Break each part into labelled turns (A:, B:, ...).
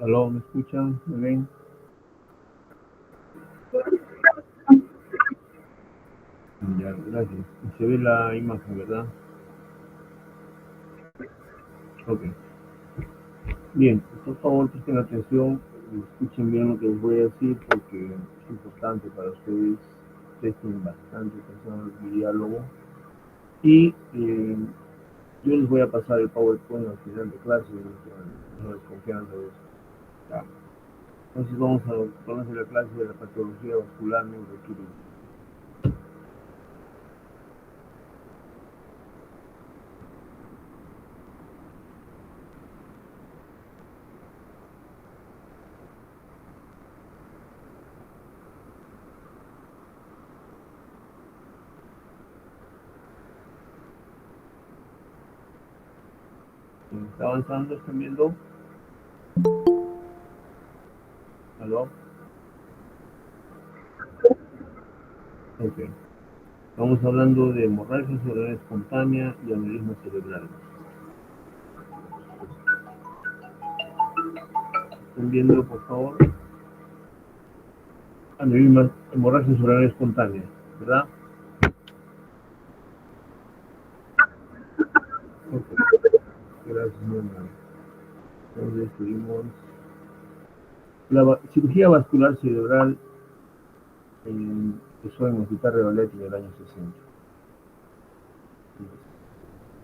A: Aló, ¿me escuchan? ¿Me ven? Ya, gracias. Se ve la imagen, ¿verdad? Ok. Bien, por favor, presten atención, escuchen bien lo que les voy a decir porque es importante para ustedes. Presten bastante atención al diálogo. Y yo les voy a pasar el PowerPoint al final de clase, no desconfianza de eso. Ya. Entonces vamos a conocer la clase de la patología vascular neuroquirúrgica. ¿Está avanzando? ¿Están viendo? ¿Aló? Ok. Estamos hablando de hemorragia cerebral espontánea y aneurisma cerebral. ¿Están viendo, por favor? Aneurisma, hemorragia cerebral espontánea, ¿verdad? Ok. Gracias, mi hermano. Entonces seguimos. La cirugía vascular cerebral empezó en el Hospital Revalete en el año 60.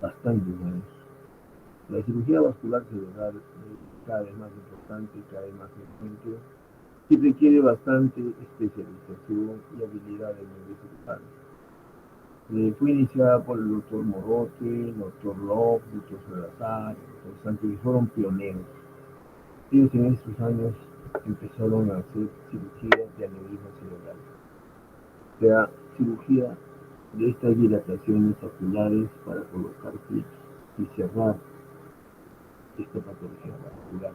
A: Bastante años. La cirugía vascular cerebral es cada vez más importante, cada vez más frecuente y requiere bastante especialización y habilidad en el cirujano. Fue iniciada por el doctor Morote, el doctor Love, el doctor Salazar, el doctor Sánchez, que fueron pioneros. Ellos en estos años empezaron a hacer cirugía de aneurisma cerebral, o sea, cirugía de estas dilataciones oculares para colocar clips y cerrar esta patología vascular.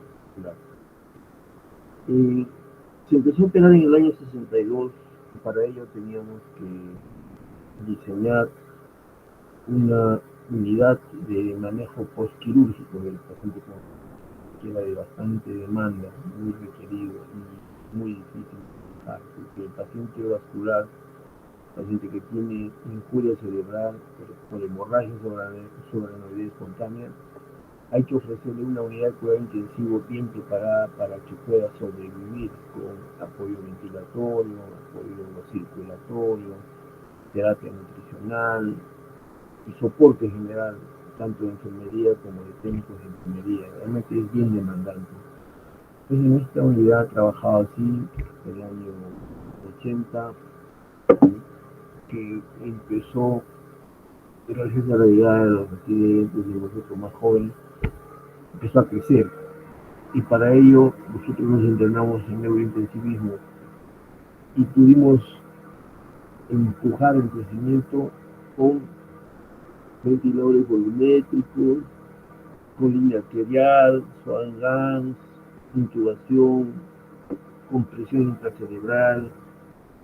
A: Se empezó a operar en el año 62. Para ello teníamos que diseñar una unidad de manejo postquirúrgico del paciente que era de bastante demanda, muy requerido y muy difícil de manejar, porque el paciente vascular, paciente que tiene injuria cerebral por hemorragia subaracnoidea espontánea, hay que ofrecerle una unidad de cuidado intensivo bien preparada para que pueda sobrevivir con apoyo ventilatorio, apoyo circulatorio, terapia nutricional, y soporte general, tanto de enfermería como de técnicos de enfermería. Realmente es bien demandante. Entonces en esta unidad trabajaba así el año 80, que empezó, gracias a la llegada de los residentes y nosotros más jóvenes, empezó a crecer. Y para ello nosotros nos entrenamos en neurointensivismo y pudimos empujar el crecimiento con ventiladores volumétricos, con línea arterial, Swan Gans, intubación, compresión intracerebral,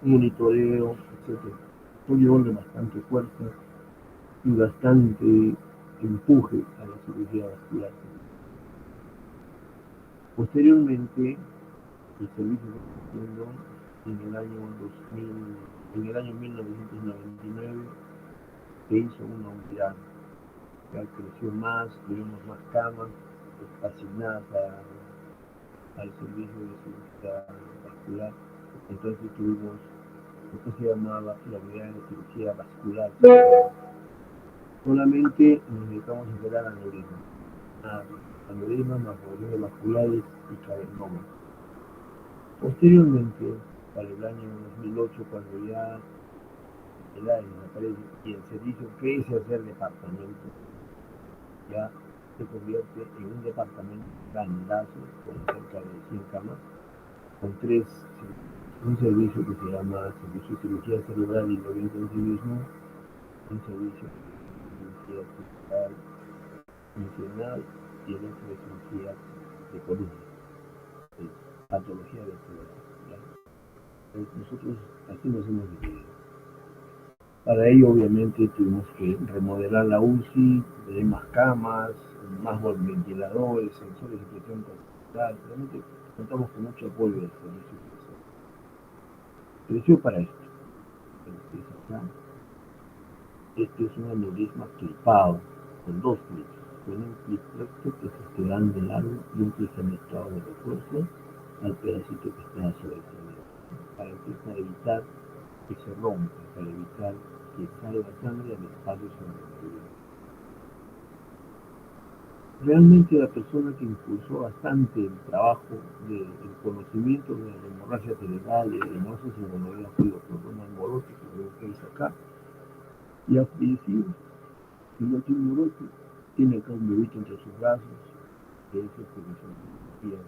A: monitoreo, etc. Esto llevando bastante fuerza y bastante empuje a la cirugía vascular. Posteriormente, el servicio fue creciendo en el año 2000, en el año 1999 se hizo una unidad, ya creció más, tuvimos más camas asignadas al servicio de cirugía vascular. Entonces tuvimos lo que se llamaba la unidad de cirugía vascular. Solamente nos dedicamos a operar aneurismas, malformaciones vasculares y cavernomas. Posteriormente, para el año 2008, cuando ya el área aparece y el servicio crece a ser departamento, ya se convierte en un departamento grandazo con cerca de 100 camas, con un servicio que se llama Servicio de Cirugía Cerebral y Neurointensivismo, un servicio de cirugía cerebral funcional y el otro de cirugía de columna, de patología del cerebro. Nosotros así nos hemos dividido. Para ello, obviamente, tuvimos que remodelar la UCI, tener más camas, más ventiladores, sensores de presión. Realmente contamos con mucho apoyo del servicio social. Creció para esto. Entonces, acá, este es un aneurisma clipado con dos clips. Con un clip recto que se quedan de largo y un clip conectado de refuerzo al pedacito que está sobre el cerebro. Para evitar que se rompa, para evitar que salga sangre al espacio sobre el cerebro. Realmente la persona que impulsó bastante el trabajo del conocimiento de la hemorragia cerebral y de la hemorragia cerebral fue el doctor Ronald Morote, que veo que dice acá, y ha fallecido. Y Joaquín Morote tiene acá un bebito entre sus brazos, que es el profesor de filosofía.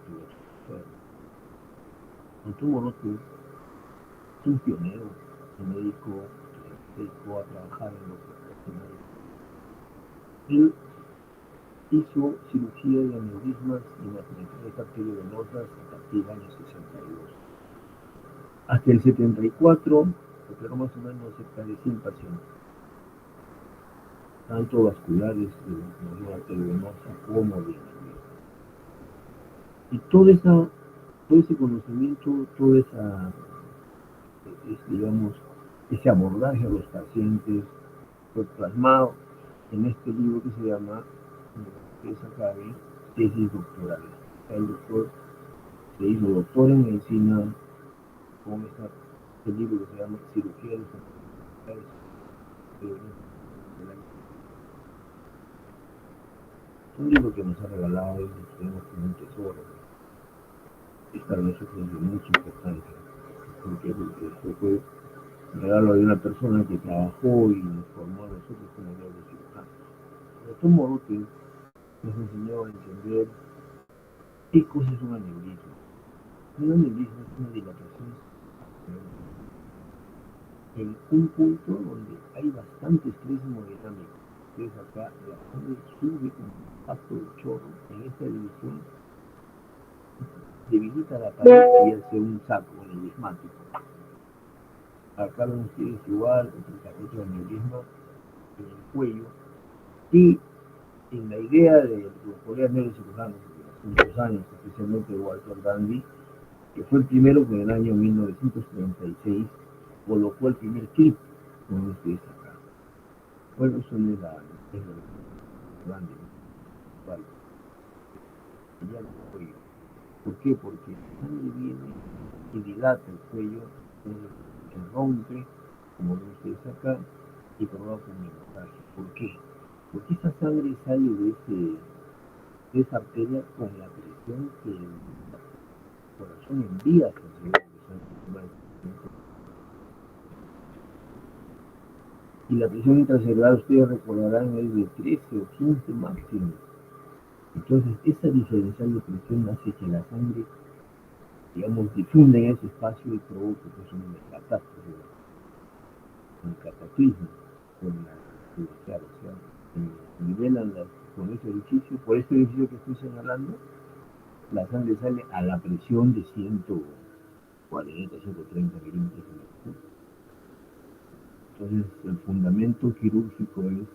A: Joaquín Morote es un pionero, un médico que se dedicó a trabajar en lo profesional. Él hizo cirugía de aneurismas y malformaciones arteriovenosas a partir del año 62. Hasta el 74 operó más o menos cerca de 100 pacientes, tanto vasculares de malformación arteriovenosa como de aneurismas. Y todo ese conocimiento, digamos, ese abordaje a los pacientes fue plasmado en este libro que se llama, que es acá, tesis doctoral. El doctor se hizo doctor en medicina con este libro que se llama Cirugía de los Enfermedades. Es un libro que nos ha regalado y nos tenemos como un tesoro. Es para nosotros de mucha importancia, porque fue un regalo de una persona que trabajó y nos formó a nosotros como neurocirujanos. El doctor Morote nos enseñó a entender qué cosa es un aneurisma. Un aneurisma es una dilatación en un punto donde hay bastante estrés hemodinámico. Entonces acá la sangre sube con impacto de chorro en esta división, debilita la pared y hace un saco aneurismático. Acá ven ustedes igual otro aneurisma en el cuello y en la idea de los colegas neurocirujanos de hace muchos años, especialmente Walter Dandy, que fue el primero que en el año 1936 colocó el primer clip con ustedes acá. Bueno, eso no es la Dandy, vale. Ya el cuello. ¿Por qué? Porque la sangre viene y dilata el cuello, se rompe, como ven ustedes acá, y provoca un hemorragia. ¿Por qué? Porque esa sangre sale de esa arteria con la presión que el corazón envía hacia el cerebro. Y la presión intracerebral, ustedes recordarán, es de 13 o 15 máximo. Entonces, esa diferencial de presión hace que la sangre, digamos, difunda en ese espacio y provoque pues, una catástrofe, un cataclismo con la claro, o sea, nivelan con ese edificio, por este edificio que estoy señalando, la sangre sale a la presión de 140, 130 milímetros de mercurio. Entonces, el fundamento quirúrgico es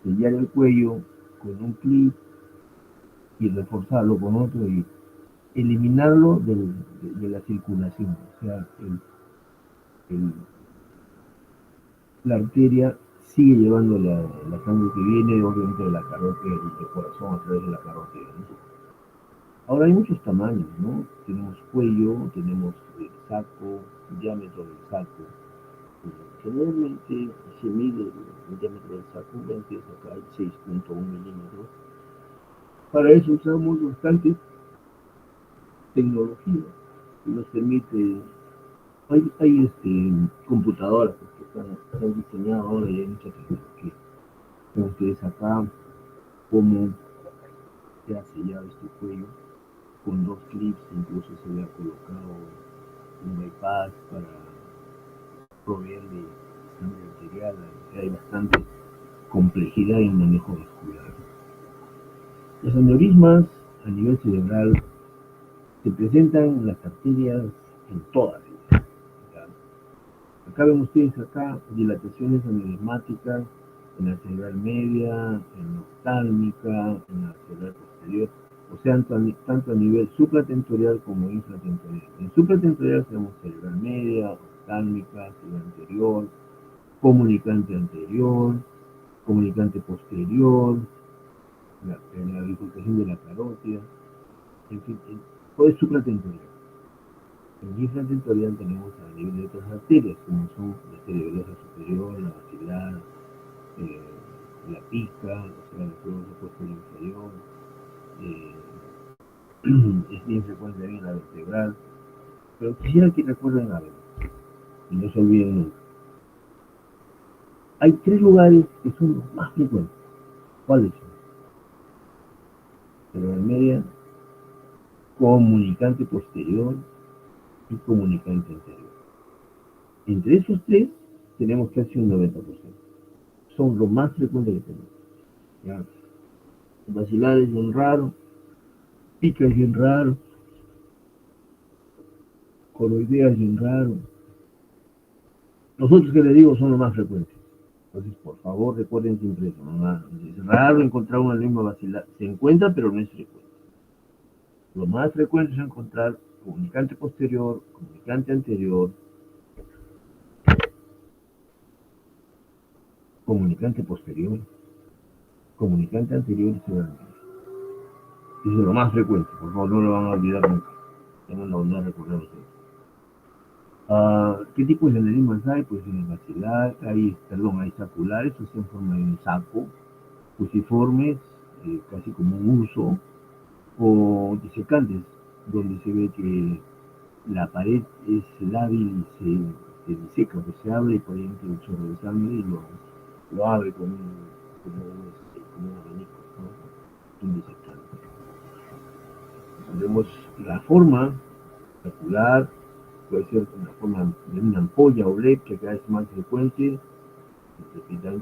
A: sellar el cuello con un clip y reforzarlo con otro y eliminarlo de la circulación. O sea, la arteria sigue llevando la sangre que viene, obviamente, de la carótida y del corazón a través de la carótida, ¿no? Ahora hay muchos tamaños, ¿no? Tenemos cuello, tenemos el saco, el diámetro del saco. Generalmente se mide el diámetro del saco, que es acá 6.1 milímetros. Para eso usamos bastante tecnología que nos permite. Hay computadoras que están diseñadas ahora y hay mucha tecnología. Ven ustedes acá cómo se ha sellado este cuello con dos clips, incluso se le ha colocado un bypass para proveerle sangre arterial. Hay bastante complejidad en el manejo vascular. Los aneurismas a nivel cerebral se presentan en las arterias en todas ellas. Acá ven ustedes dilataciones aneurismáticas en la cerebral media, en la oftálmica, en la cerebral posterior. o sea, tanto a nivel supratentorial como infratentorial. En supratentorial tenemos cerebral media, oftálmica, cerebral anterior, comunicante anterior, comunicante posterior, la bifurcación de la carótida, en fin, todo es supratentorial. En infratentorial tenemos a nivel de otras arterias, como son la cerebrosa superior, la maxilar, eh, la pica, o sea, la cerebrosa posterior inferior, eh, es bien frecuente también la vertebral, pero quisiera que recuerden algo y no se olviden nunca. Hay tres lugares que son los más frecuentes. ¿Cuáles son? Cerebral media, comunicante posterior y comunicante anterior. Entre esos tres tenemos casi un 90%. Son los más frecuentes que tenemos. ¿Ya? Vacilar es bien raro, pica es bien raro, coroidea es bien raro. Los otros que les digo son los más frecuentes. Entonces, por favor, recuerden siempre eso. ¿No? Es raro encontrar una lengua vacilar. Se encuentra, pero no es frecuente. Lo más frecuente es encontrar comunicante posterior, comunicante anterior, comunicante posterior, comunicante anterior y cerebral. Eso es lo más frecuente. Por favor, no lo van a olvidar nunca. Tengan la bondad de recordarlo siempre. ¿Qué tipo de aneurismas hay? Pues en el maxilar, hay saculares, o sea, en forma de un saco, fusiformes, casi como un uso, o disecantes, donde se ve que la pared es lábil y se diseca, pues se abre y por ahí entra un chorro de sangre y lo abre como un abanico, ¿no? Un disecante. Vemos la forma sacular, puede ser una forma de una ampolla o bleb, que cada vez es más frecuente,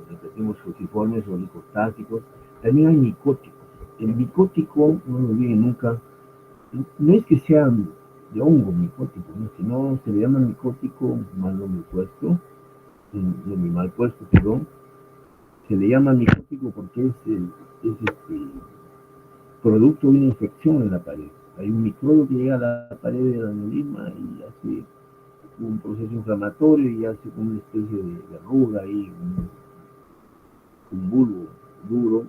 A: repetimos fusiformes o licostásicos. También hay micóticos. El micótico, no lo olviden nunca, no es que sea de hongo micótico, ¿no? Sino se le llama micótico, mal nombre puesto, nombre mal puesto, perdón, se le llama micótico porque producto de una infección en la pared. Hay un microbio que llega a la pared del aneurisma y hace un proceso inflamatorio y hace como una especie de arruga ahí, un bulbo duro,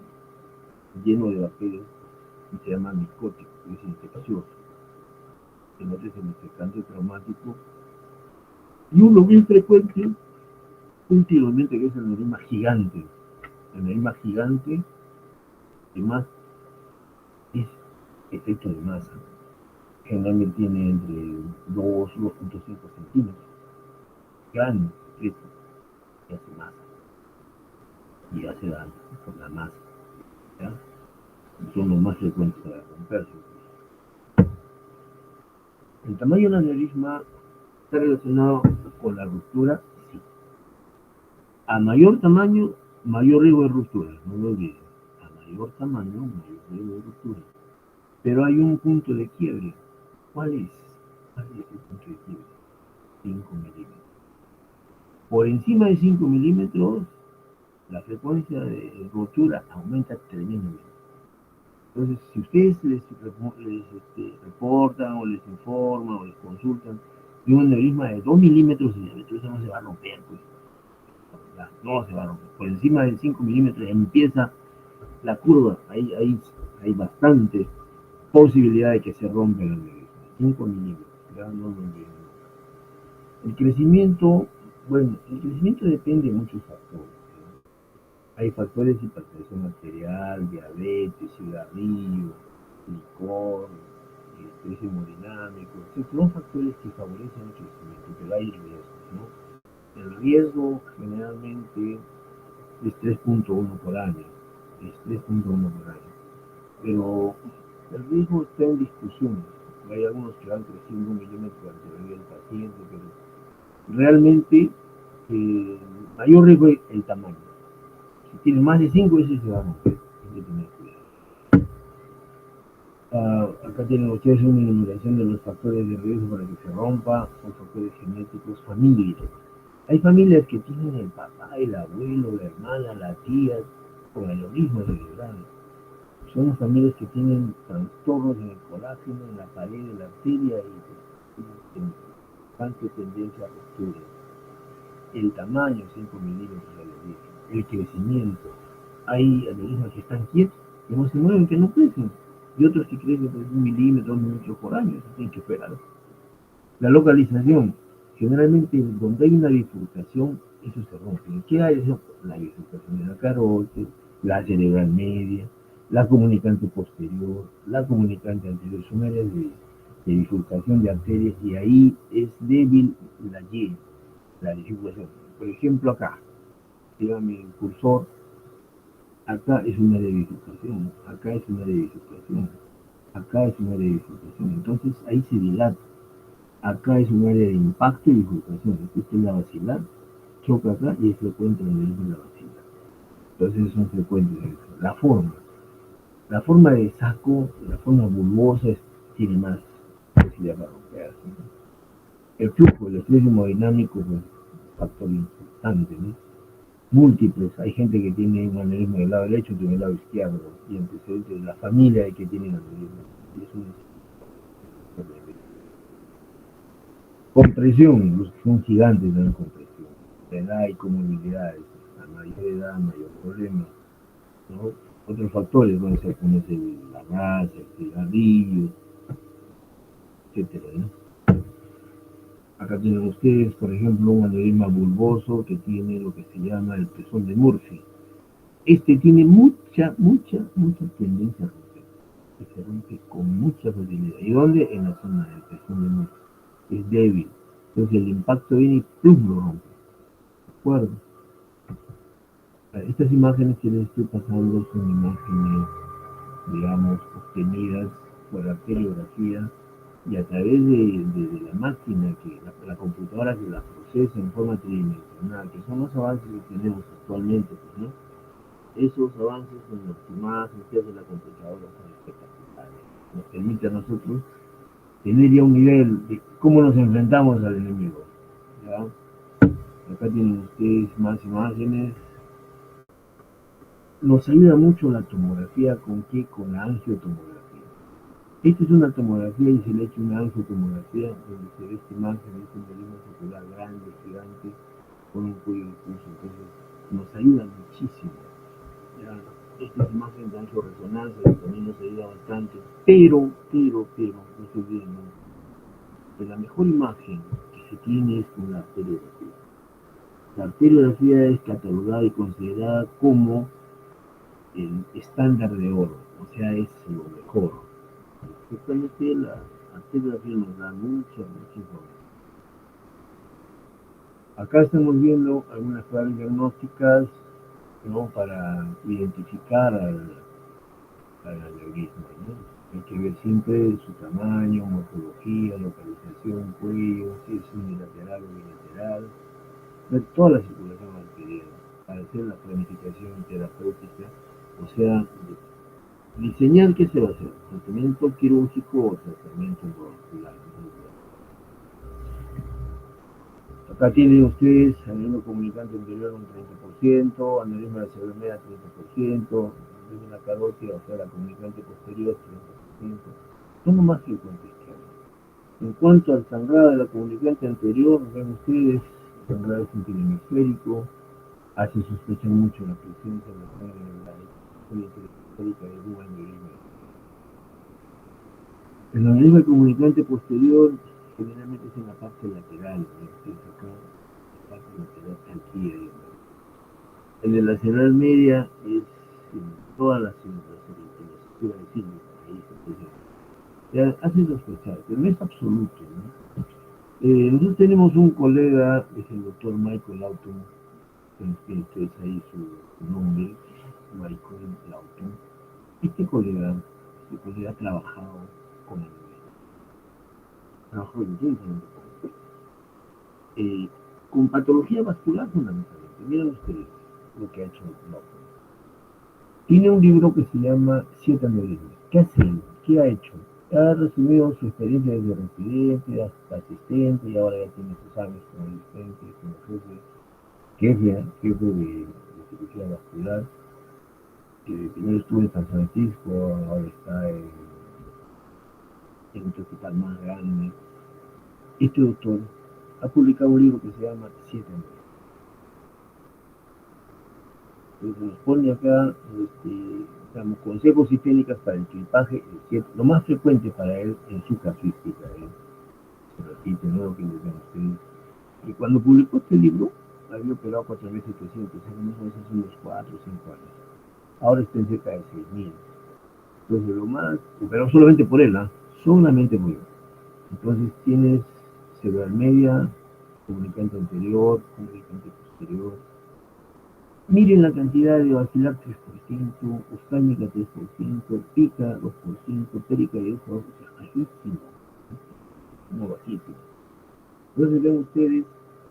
A: lleno de bacterias, y se llama micótico, es infeccioso. El otro es el infectante traumático. Y uno muy frecuente, últimamente, que es el aneurisma gigante. El aneurisma gigante, que más es efecto de masa. Generalmente tiene entre 2 y 2.5 centímetros. Grande, efecto, y hace masa. Y hace daño por la masa. ¿Ya? Son los más frecuentes para romperse. El tamaño del aneurisma está relacionado con la ruptura, sí. A mayor tamaño, mayor riesgo de ruptura, no lo olviden. A mayor tamaño, mayor riesgo de ruptura. Pero hay un punto de quiebre. ¿Cuál es? ¿Cuál es el punto de quiebre? 5 milímetros. Por encima de 5 milímetros, la frecuencia de ruptura aumenta tremendamente. Entonces, si ustedes les reportan o les informan o les consultan de un aneurisma de 2 milímetros de diámetro, eso no se va a romper, pues. No se va a romper. Por encima de 5 milímetros empieza la curva. Hay bastante posibilidad de que se rompa el aneurisma. 5 milímetros, ya no lo olviden. El crecimiento, bueno, el crecimiento depende de muchos factores. ¿No? Hay factores de hipertensión arterial, diabetes, cigarrillo, licor, estrés hemodinámico, son factores que favorecen el crecimiento, pero hay riesgos, ¿no? El riesgo generalmente es 3.1 por año, es 3.1 por año, pero el riesgo está en discusión. Hay algunos que van creciendo 1 milímetro ante la vida del paciente, pero realmente el mayor riesgo es el tamaño. Si tiene más de 5 veces se va a romper, hay que tener cuidado. Acá tienen ustedes una enumeración de los factores de riesgo para que se rompa, son factores genéticos, familia. Hay familias que tienen el papá, el abuelo, la hermana, la tía, con aneurisma cerebral. Son las familias que tienen trastornos en el colágeno, en la pared de la arteria y bastante tendencia a ruptura. El tamaño, 5 milímetros, el crecimiento. Hay aneurismas que están quietos, que no se mueven, que no crecen. Y otros que crecen pues, 1 milímetro, 2 milímetros por año. Eso tienen que esperar. La localización. Generalmente, donde hay una bifurcación, eso se rompe. ¿Qué hay? Eso, la bifurcación de la carótida, la cerebral media, la comunicante posterior, la comunicante anterior. Son áreas de bifurcación de arterias y ahí es débil la Y, la bifurcación. Por ejemplo, acá, dígame el cursor, acá es una de bifurcación, acá es una de bifurcación, acá es una de bifurcación. Entonces ahí se dilata. Acá es un área de impacto y bifurcación. Esta es la basilar, choca acá y es frecuente en el mismo de la basilar. Entonces son frecuentes. La forma de saco, la forma bulbosa tiene más posibilidad para romperse. ¿No? El flujo, el estrés hemodinámico es un factor importante, ¿no? Múltiples, hay gente que tiene un aneurisma del lado derecho y del lado izquierdo, y antecedentes de la familia de que tienen aneurisma. Es un compresión, los que son gigantes dan compresión. De edad y comorbilidades, a mayor edad, mayor problema. ¿No? Otros factores pueden ser como es la grasa, el cigarrillo, etcétera. ¿No? Acá tienen ustedes, por ejemplo, un aneurisma bulboso que tiene lo que se llama el pezón de Murphy. Este tiene mucha tendencia a romper. Que se rompe con mucha facilidad. ¿Y dónde? En la zona del pezón de Murphy. Es débil. Entonces el impacto viene y ¡plum! Lo rompe. ¿De acuerdo? Estas imágenes que les estoy pasando son imágenes, digamos, obtenidas por arteriografía y a través de la máquina, que la computadora que la procesa en forma tridimensional, que son los avances que tenemos actualmente, pues, ¿no? Esos avances son los que más hace la computadora son espectaculares. Nos permite a nosotros tener ya un nivel de cómo nos enfrentamos al enemigo. ¿Ya? Acá tienen ustedes más imágenes. Nos ayuda mucho la tomografía, ¿con qué? Con la angiotomografía. Esta es una tomografía y se le ha hecho una angiotomografía donde se ve esta imagen de este aneurisma cerebral grande, gigante, con un cuello difuso. Entonces, nos ayuda muchísimo. Ya, esta es imagen de angioresonancia que también nos ayuda bastante, pero, no se olviden nunca, que la mejor imagen que se tiene es con la arteriografía. La arteriografía es catalogada y considerada como el estándar de oro, o sea, es lo mejor. Justamente la arteriografía nos da mucha información. Acá estamos viendo algunas claves diagnósticas, ¿no? Para identificar al aneurisma, ¿no? Hay que ver siempre su tamaño, morfología, localización, cuello, si es unilateral o bilateral, ver toda la circulación arterial para hacer la planificación terapéutica, o sea, diseñar qué se va a hacer, tratamiento quirúrgico o tratamiento endovascular. Acá tienen ustedes aneurisma comunicante anterior un 30%, aneurisma de la cerebral media 30%, aneurisma de la carótida, o sea, la comunicante posterior 30%. Son lo más frecuentes que hay. En cuanto al sangrado de la comunicante anterior, ven ustedes, el sangrado es hemisférico, hace sospechar mucho la presencia de la sangre en la historia periférica de un aneurisma. El aneurisma comunicante posterior generalmente es en la parte lateral, ¿no? Acá, la parte lateral, aquí, el de la cerebral media es en todas las estructuras de signo, ahí se puede. Ya hace sospechar, pero no es absoluto, ¿no? Nosotros tenemos un colega, es el doctor Michael Lawton, que es ahí su nombre, Michael Lawton. Este colega ha trabajado con el trabajo intensamente con patología vascular fundamentalmente. Miren ustedes lo que ha hecho Lawton. Tiene un libro que se llama Siete aneurismas. ¿Qué hace él? ¿Qué ha hecho? Ha resumido su experiencia desde residente hasta asistente y ahora ya tiene sus años como asistente, como jefe de cirugía vascular. que primero estuvo en San Francisco, ahora está en otro hospital más grande. Este doctor ha publicado un libro que se llama Siete Años. Entonces nos pone acá digamos, consejos y técnicas para el equipaje, lo más frecuente para él en su casuística. Se repite, ¿no? Que les ven ustedes. Y cuando publicó este libro, había operado 4.700, hace unos 4 o 5 años. Ahora está en cerca de 6.000. Entonces, lo más, pero solamente por él, ¿ah? Solamente por él. Entonces, tienes cerebral media, comunicante anterior, comunicante posterior. Miren la cantidad de vacilar 3%, oftálmica 3%, pica 2%, périca 10%, o sea, bajísimo, muy bajísimo. Entonces ven ustedes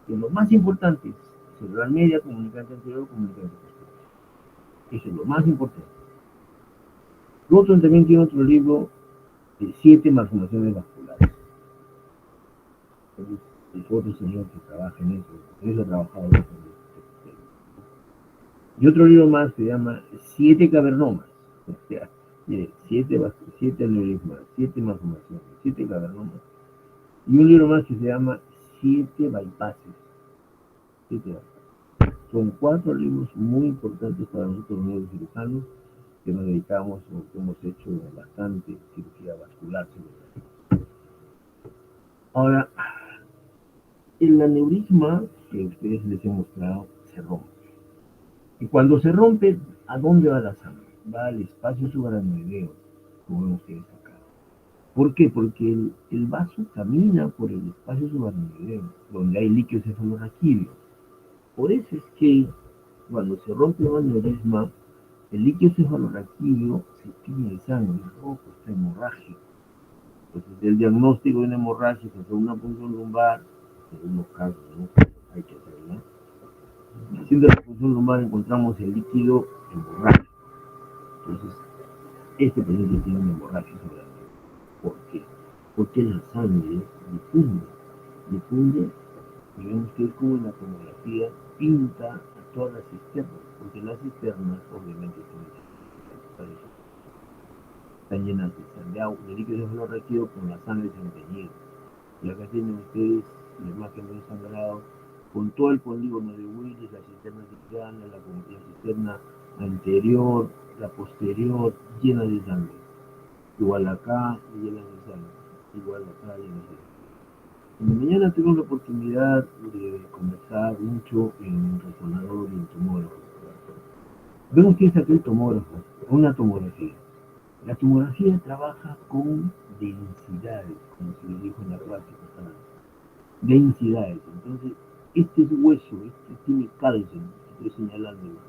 A: que lo más importante es cerebral media, comunicante anterior, comunicante posterior. Eso es lo más importante. Rothman también tiene otro libro de 7 malformaciones vasculares. Es otro señor que trabaja en eso ha trabajado en eso. Y otro libro más se llama 7 cavernomas. O sea, 7 aneurismas, 7 malformaciones, 7 cavernomas. Y un libro más que se llama 7 bypasses. 7 bypasses. Son 4 libros muy importantes para nosotros los neurocirujanos que nos dedicamos o que hemos hecho bastante cirugía vascular. Ahora, el aneurisma que ustedes les he mostrado se rompe. Y cuando se rompe, ¿a dónde va la sangre? Va al espacio subaracnoideo, como ven ustedes acá. ¿Por qué? Porque el vaso camina por el espacio subaracnoideo, donde hay líquido cefalorraquídeo. Por eso es que cuando se rompe un aneurisma, el líquido cefalorraquídeo se tiñe de sangre, rojo, está hemorrágico. Entonces, el diagnóstico de una hemorragia es hacer una punción lumbar, en unos casos, ¿no? Hay que hacerla. Haciendo la punción lumbar encontramos el líquido hemorrágico. Entonces, este paciente tiene una hemorragia cerebral. ¿Por qué? Porque la sangre difunde, y ven ustedes como en la tomografía pinta a todas las cisternas, porque las cisternas obviamente están llenas de agua, de líquido cefalorraquídeo con la sangre desempeñada. Y acá tienen ustedes la imagen de un sangrado con todo el polígono de Willis, la cisterna cercana, la cisterna anterior, la posterior, llena de sangre. Igual acá, llena de sangre. Igual acá, llena de sangre. En la mañana tuvimos la oportunidad de conversar mucho en resonador y en tomógrafo. Ven ustedes aquí el tomógrafo, una tomografía. La tomografía trabaja con densidades, como se les dijo en la práctica. Densidades. Entonces, este es hueso, este tiene calcio, estoy señalando,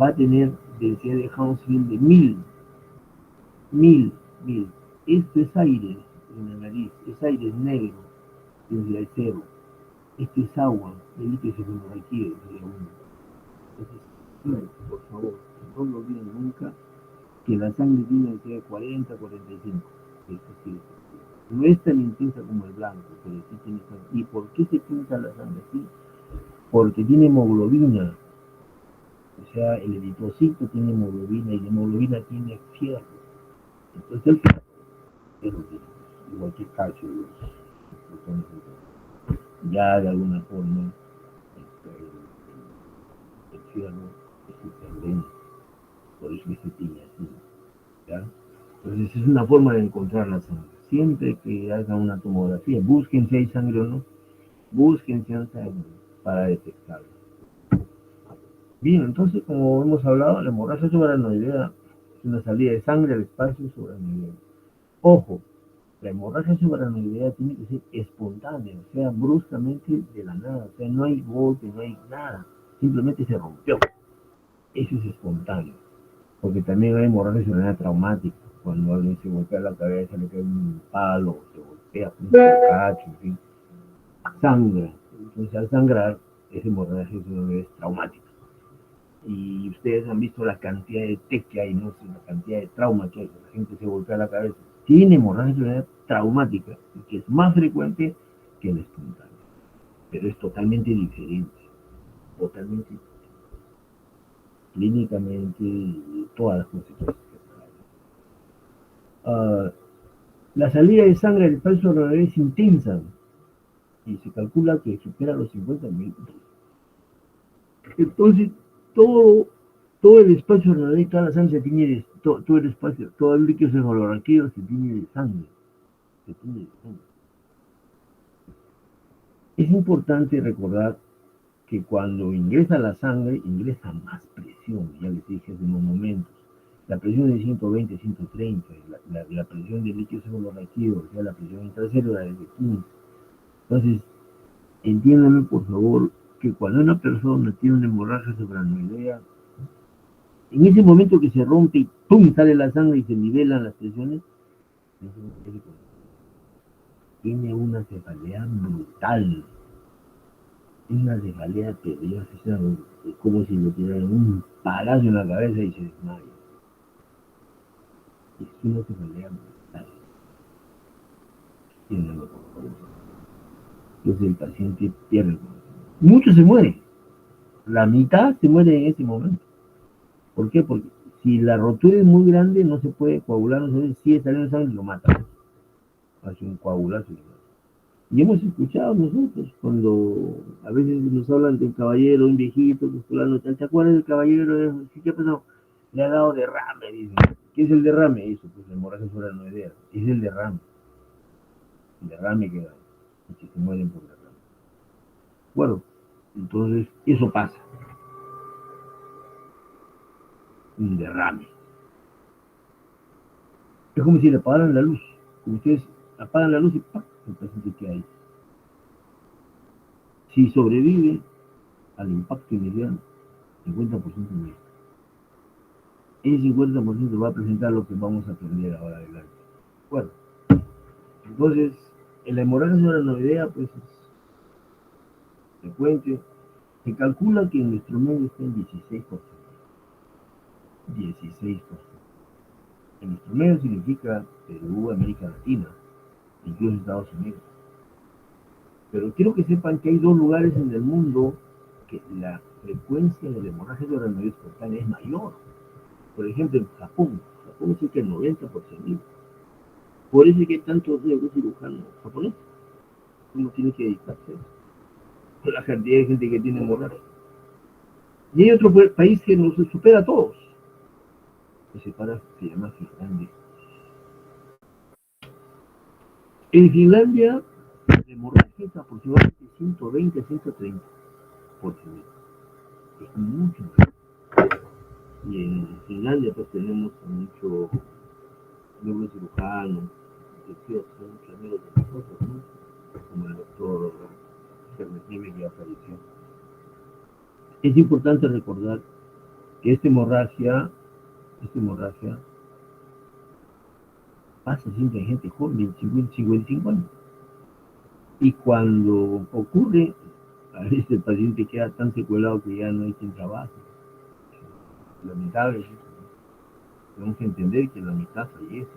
A: va a tener densidad de Hounsfield de 1000. Esto es aire en la nariz, es aire negro, densidad de 0. Esto es agua, el líquido cefalorraquídeo, sería 1. Entonces, por favor, no lo olviden nunca que la sangre tiene densidad de 40-45. Eso sí, no es tan intensa como el blanco, pero sí tiene sangre. ¿Y por qué se pinta la sangre así? Porque tiene hemoglobina. O sea, el eritrocito tiene hemoglobina y la hemoglobina tiene fierro. Entonces el fierro tiene, igual que calcio, ya de alguna forma el fierro es superveno, por eso se tiene así. ¿Ya? Entonces es una forma de encontrar la sangre. Siempre que hagan una tomografía, busquen si hay sangre o no, busquen si hay sangre para detectarlo. Bien, entonces como hemos hablado, la hemorragia subaracnoidea es una salida de sangre al espacio subaracnoideo. Ojo, la hemorragia subaracnoidea tiene que ser espontánea, o sea, bruscamente de la nada, o sea, no hay golpe, no hay nada, simplemente se rompió. Eso es espontáneo, porque también hay hemorragia subaracnoidea traumática, cuando alguien se golpea la cabeza, le cae un palo, se golpea un cacho, en fin, sangra. Entonces al sangrar, esa hemorragia subaracnoidea es traumática. Y ustedes han visto la cantidad de TEC que hay, ¿no? La cantidad de trauma que hay, la gente se golpea la cabeza. Tiene hemorragia traumática, que es más frecuente que la espontánea, pero es totalmente diferente, totalmente. clínicamente y todas las consecuencias que trae. La salida de sangre del espacio renal es intensa y se calcula que supera los 50 minutos. Entonces, todo, todo el espacio renal, toda la sangre se tiñe de, todo el espacio, todo el líquido cefalorraquídeo se tiñe de sangre. Se tiñe de sangre. Es importante recordar que cuando ingresa la sangre, ingresa más presión, ya les dije hace unos momentos. La presión de 120, 130, la presión del líquido cefalorraquídeo, o sea, la presión intracelular es de 15. Entonces, entiéndanme por favor que cuando una persona tiene una hemorragia supraranoidea, en ese momento que se rompe y ¡pum! Sale la sangre y se nivelan las presiones, tiene una cefalea brutal, una cefalea tediosa, es como si le tiraran un palazo en la cabeza y se desmaya. Es una cefalea brutal. Entonces el paciente pierde el conocimiento. Muchos se mueren. La mitad se muere en ese momento. ¿Por qué? Porque si la rotura es muy grande, no se puede coagular, no se puede, sigue saliendo sangre y lo mata. Hace un coagulazo y lo mata. Y hemos escuchado nosotros cuando a veces nos hablan de un caballero, un viejito, que fulano, ¿te acuerdas del caballero? ¿Qué pasó? Le ha dado derrame, dicen. ¿Qué es el derrame? Eso, pues la hemorragia supraranoidea. Es el derrame. El derrame que da. Y que se mueren por derrame. Bueno, entonces eso pasa. Un derrame. Es como si le apagaran la luz. Como ustedes apagan la luz y ¡pac! El paciente queda ahí. Si sobrevive al impacto inicial, 50% muere. Ese 50% va a presentar lo que vamos a aprender ahora adelante. Bueno, entonces, en la hemorragia supraranoidea, pues es frecuente. Se calcula que en nuestro medio está en 16%. 16%. En nuestro medio significa Perú, América Latina, incluso Estados Unidos. Pero quiero que sepan que hay dos lugares en el mundo que la frecuencia de la hemorragia supraranoidea espontánea es mayor. Por ejemplo, en Japón. Japón es que el 90%. Por eso es que hay tantos neurocirujanos japoneses. Uno tiene que dedicarse a la cantidad de gente que tiene hemorragia. Y hay otro país que nos supera a todos, que se llama Finlandia. En Finlandia, la hemorragia es aproximadamente 120 a 130 por ciento. Es mucho más. Y en Finlandia pues tenemos mucho neurocirujano, muchos amigos de nosotros, ¿no? Como el doctor Fernández que ya falleció. Es importante recordar que esta hemorragia pasa siempre en gente joven, 55 años. Y cuando ocurre, a veces el paciente queda tan secuelado que ya no hay quien trabaje. Lamentable, tenemos que entender que la mitad fallece.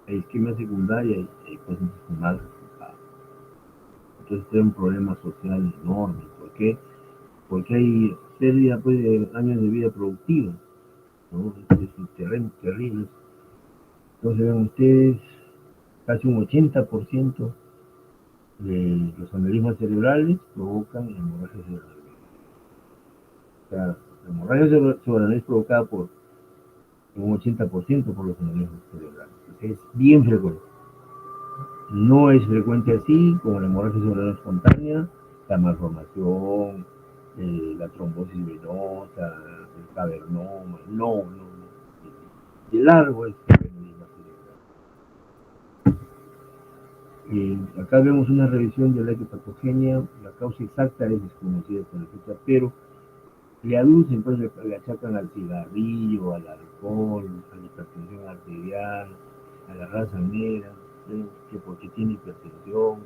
A: Hay isquemia secundaria y hay pacientes con mal resultado. Entonces tiene un problema social enorme. ¿Por qué? Porque hay pérdida pues, de años de vida productiva, ¿no? Es terrible. Entonces ven ustedes, casi un 80% de los aneurismas cerebrales provocan hemorragia cerebral. O sea, la hemorragia cerebral es provocada por un 80% por los aneurismas cerebrales. Es bien frecuente. No es frecuente así como la hemorragia cerebral espontánea, la malformación, la trombosis venosa, el cavernoma. No, no, no. De largo es el aneurisma cerebral. Acá vemos una revisión de la epatogenia. La causa exacta es desconocida hasta la fecha, pero le aducen, pues le achacan al cigarrillo, al alcohol, a la hipertensión arterial, a la raza negra, que porque tiene hipertensión,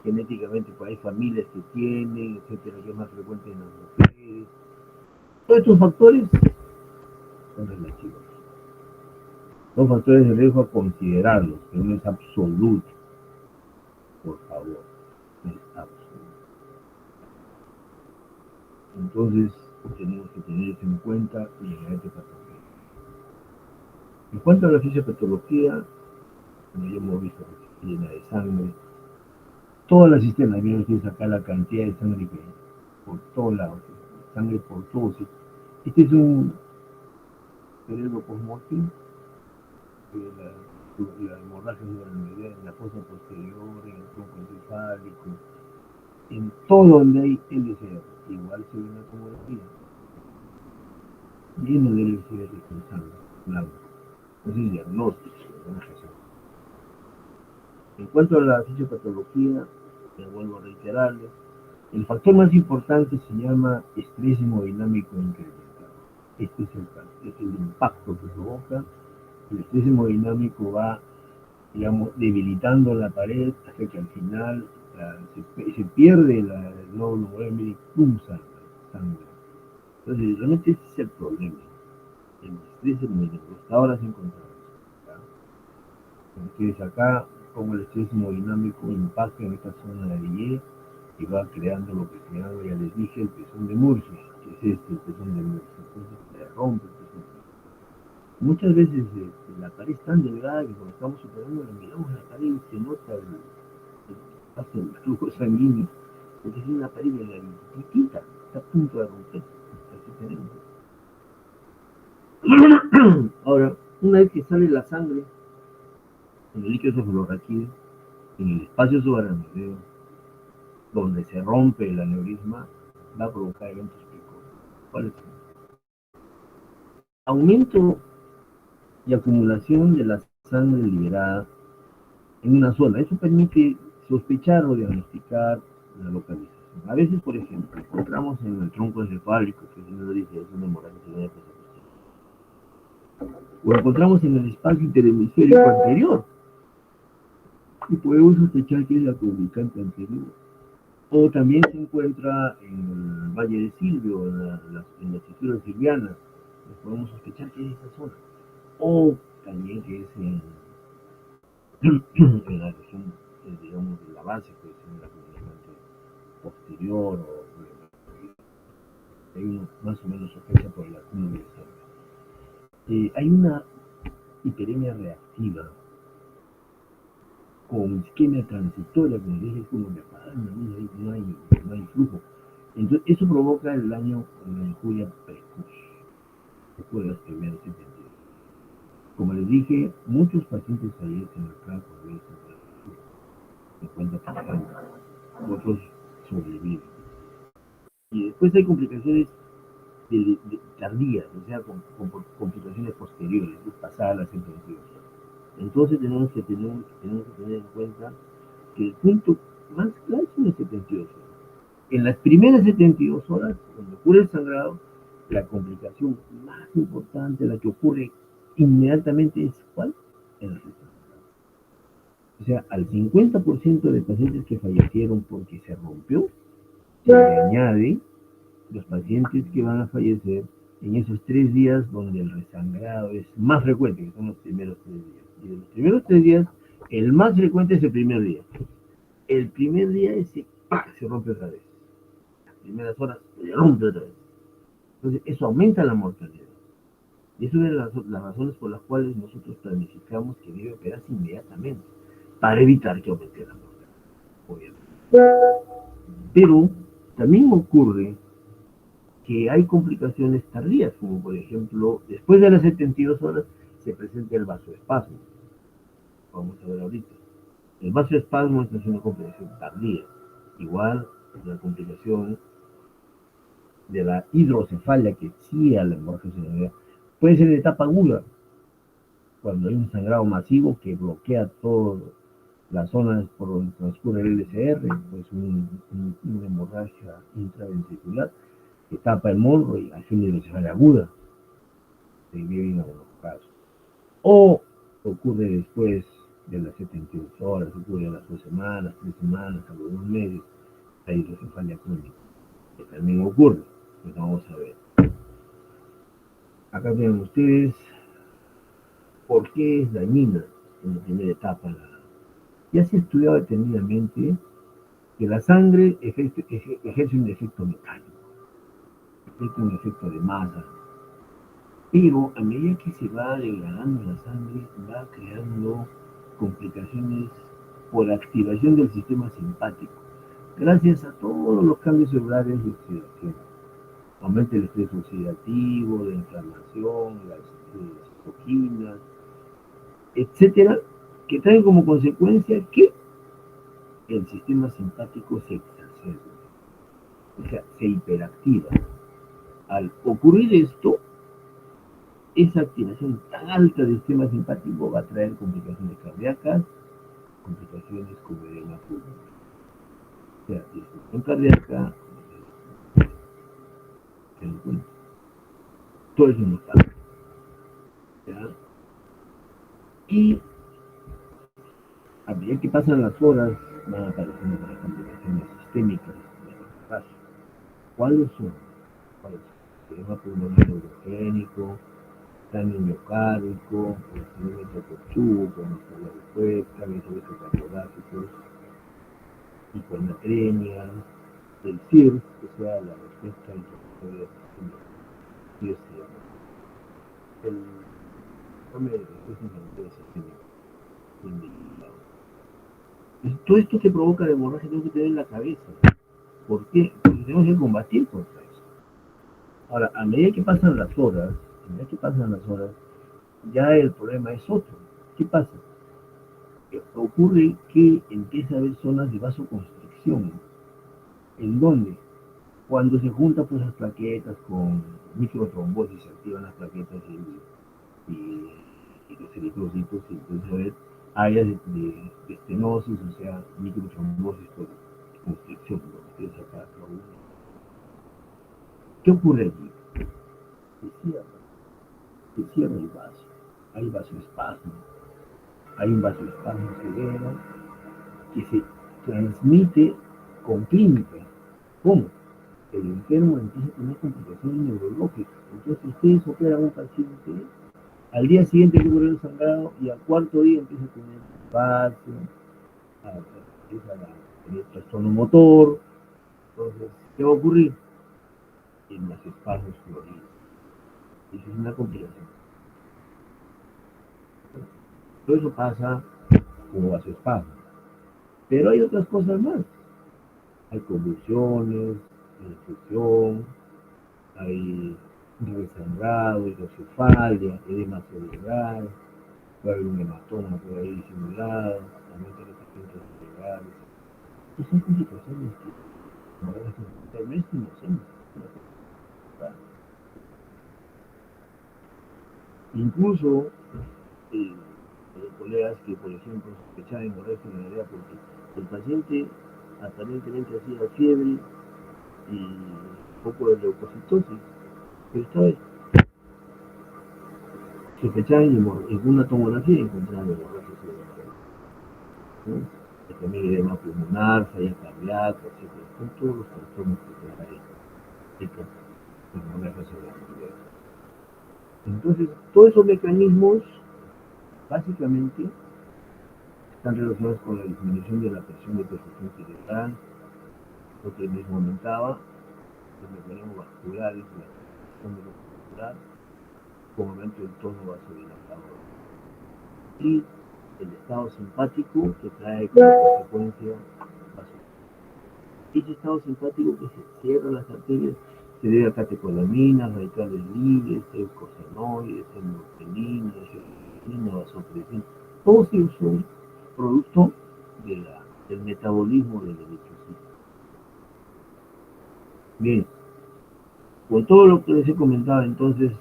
A: genéticamente pues hay familias que tienen, etcétera, que es más frecuente en las mujeres. Todos estos factores son relativos. Son factores de riesgo a considerarlos, pero no es absoluto. Por favor, no es absoluto. Entonces, tenemos que tener eso en cuenta y en la patología. En cuanto a la fisiopatología, como ya hemos visto, llena de sangre, toda la cisterna, bien ustedes acá la cantidad de sangre que hay por todos lados, sangre por todos. Este es un cerebro postmortem, la hemorragia en la fosa posterior, en el tronco encefálico, en todo donde hay LCR, igual se ve una tomografía, lleno de LCR con sangre blanca. Ese es diagnóstico, ¿no? En cuanto a la fisiopatología, me vuelvo a reiterarles, el factor más importante se llama estrés hemodinámico incrementado. Este es el impacto que provoca. El estrés hemodinámico va, digamos, debilitando la pared hasta que al final se pierde el nódulo y pum, sangre. Entonces, realmente ese es el problema. El estrés hemodinámico. Hasta ahora se encontraba. Entonces acá, como el estrés hemodinámico impacta en esta zona de Y y va creando lo que se llama, ya les dije, el pezón de Murphy, que es el pezón de Murphy. Entonces se rompe el pezón de Murphy. Muchas veces la pared es tan delgada que cuando estamos superando le miramos la pared y se nota el flujo sanguíneo, porque es una pared delgadita, está a punto de romper. Así tenemos. Ahora, una vez que sale la sangre en el líquido cefalorraquídeo, en el espacio subaracnoideo, donde se rompe el aneurisma, va a provocar eventos precoces. ¿Cuáles son? Aumento y acumulación de la sangre liberada en una zona. Eso permite sospechar o diagnosticar la localización. A veces, por ejemplo, encontramos en el tronco encefálico, que si uno dice es una hemorragia de o encontramos en el espacio interhemisférico anterior, y podemos sospechar que es la comunicante anterior. O también se encuentra en el Valle de Silvio, en la estructura silviana, podemos sospechar que es esa zona. O también que es en la región, digamos, de la base, que es en la comunicante posterior, o hay uno más o menos sospecha por el acúmulo de sangre. Hay una hiperemia reactiva con isquemia transitoria, como dije, como de no hay flujo. Entonces, eso provoca el daño con la injuria precoz, después de los primeros 70 días. Como les dije, muchos pacientes fallecen acá por eso, 50%, otros sobreviven. Y después hay complicaciones tardías, o sea, con complicaciones posteriores, pasadas las 72 horas. Entonces tenemos que tener en cuenta que el punto más claro son las 72 horas. En las primeras 72 horas, cuando ocurre el sangrado, la complicación más importante, la que ocurre inmediatamente, es ¿cuál? El resangrado. O sea, al 50% de pacientes que fallecieron porque se rompió, se le añade los pacientes que van a fallecer en esos 3 días donde el resangrado es más frecuente, que son los primeros 3 días. Y de los primeros 3 días, el más frecuente es el primer día. El primer día ese, ¡pah!, se rompe otra vez. Las primeras horas se rompe otra vez. Entonces, eso aumenta la mortalidad. Y eso es las razones por las cuales nosotros planificamos que debe operarse inmediatamente, para evitar que aumente la mortalidad, obviamente. Pero también ocurre que hay complicaciones tardías, como por ejemplo, después de las 72 horas se presenta el vasoespasmo. Vamos a ver ahorita. El vasoespasmo es una complicación tardía. Igual la complicación de la hidrocefalia que sigue a la hemorragia cerebral puede ser de etapa aguda, cuando hay un sangrado masivo que bloquea todas las zonas por donde transcurre el LCR, pues una hemorragia intraventricular que tapa el morro y hace una hidrocefalia aguda. Se vive en algunos casos. O ocurre después de las 72 horas, ocurre a las 2 semanas, 3 semanas, a los 2 meses, la hidrocefalia crónica, que también ocurre. Pues vamos a ver. Acá ven ustedes por qué es dañina en la primera etapa. Ya se ha estudiado detenidamente que la sangre ejerce un efecto mecánico. es un efecto de masa. Pero a medida que se va degradando la sangre, va creando complicaciones por activación del sistema simpático, gracias a todos los cambios celulares y oxidación. Aumenta el estrés oxidativo, la inflamación, las citoquinas, etcétera, que traen como consecuencia que el sistema simpático se exacerba, o sea, se hiperactiva. Al ocurrir esto, esa activación tan alta del sistema simpático va a traer complicaciones cardíacas, complicaciones como edema pulmonar. O sea, disfunción cardíaca, se dan cuenta. Todo eso no está. ¿Ya? Y a medida que pasan las horas, van apareciendo las complicaciones sistémicas de los casos. ¿Cuáles son? Edema pulmonar neurogénico, daño miocárdico, procedimiento corchudo, muscular de cuesta, veces cardiográficos, hiponatremia, el CIRS, que sea la respuesta inflamatoria sistémica. El informe de respuesta inflamatoria sistémica. Todo esto que provoca la hemorragia tengo que tener en la cabeza. ¿Por qué? Porque tenemos que combatir contra eso. Ahora, a medida que pasan las horas, ya el problema es otro. ¿Qué pasa? Ocurre que empieza a haber zonas de vasoconstricción, en donde cuando se juntan pues, las plaquetas con microtrombosis, se activan las plaquetas y los eritrocitos, y entonces a ver áreas de estenosis, o sea, microtrombosis por constricción, lo que es acá. ¿Qué ocurre aquí? Se cierra el vaso, hay vasoespasmo, hay un vasoespasmo severo que se transmite con clínica. ¿Cómo? El enfermo empieza a tener complicaciones neurológicas. Entonces ustedes operan a un paciente, al día siguiente ocurre el sangrado y al cuarto día empieza a tener espacio, empieza a tener trastorno motor. Entonces, ¿qué va a ocurrir? En los espasmos floridos. Eso es una complicación. Todo eso pasa como vasoespasmo. Pero hay otras cosas más. Hay convulsiones, infección, hay resangrado, hidrocefalia, edema cerebral, puede haber un hematoma por ahí disimulado, aumento de los agentes cerebrales. Estas son complicaciones que no es inocencia. Incluso colegas que, por ejemplo, sospechaban hemorragia cerebral porque el paciente aparentemente hacía fiebre y un poco de leucocitosis, pero estaba sospechaban en una tomografía y encontraban hemorragia cerebral. ¿No? También edema pulmonar, falla cardíaca, etc. Son todos los trastornos que trae esta hemorragia cerebral. Entonces, todos esos mecanismos básicamente están relacionados con la disminución de la presión de perfusión cerebral, lo que les comentaba, los mecanismos vasculares, la presión de lo vascular, con aumento del tono vasodilatador. Y el estado simpático que trae como consecuencia vasodilatador. Ese estado simpático que se cierra las arterias se debe a catecolaminas, radicales libres, eicosanoides, hemortelina, vasopresina. Todos ellos son producto del metabolismo del eritrocito. Bien, con todo lo que les he comentado, entonces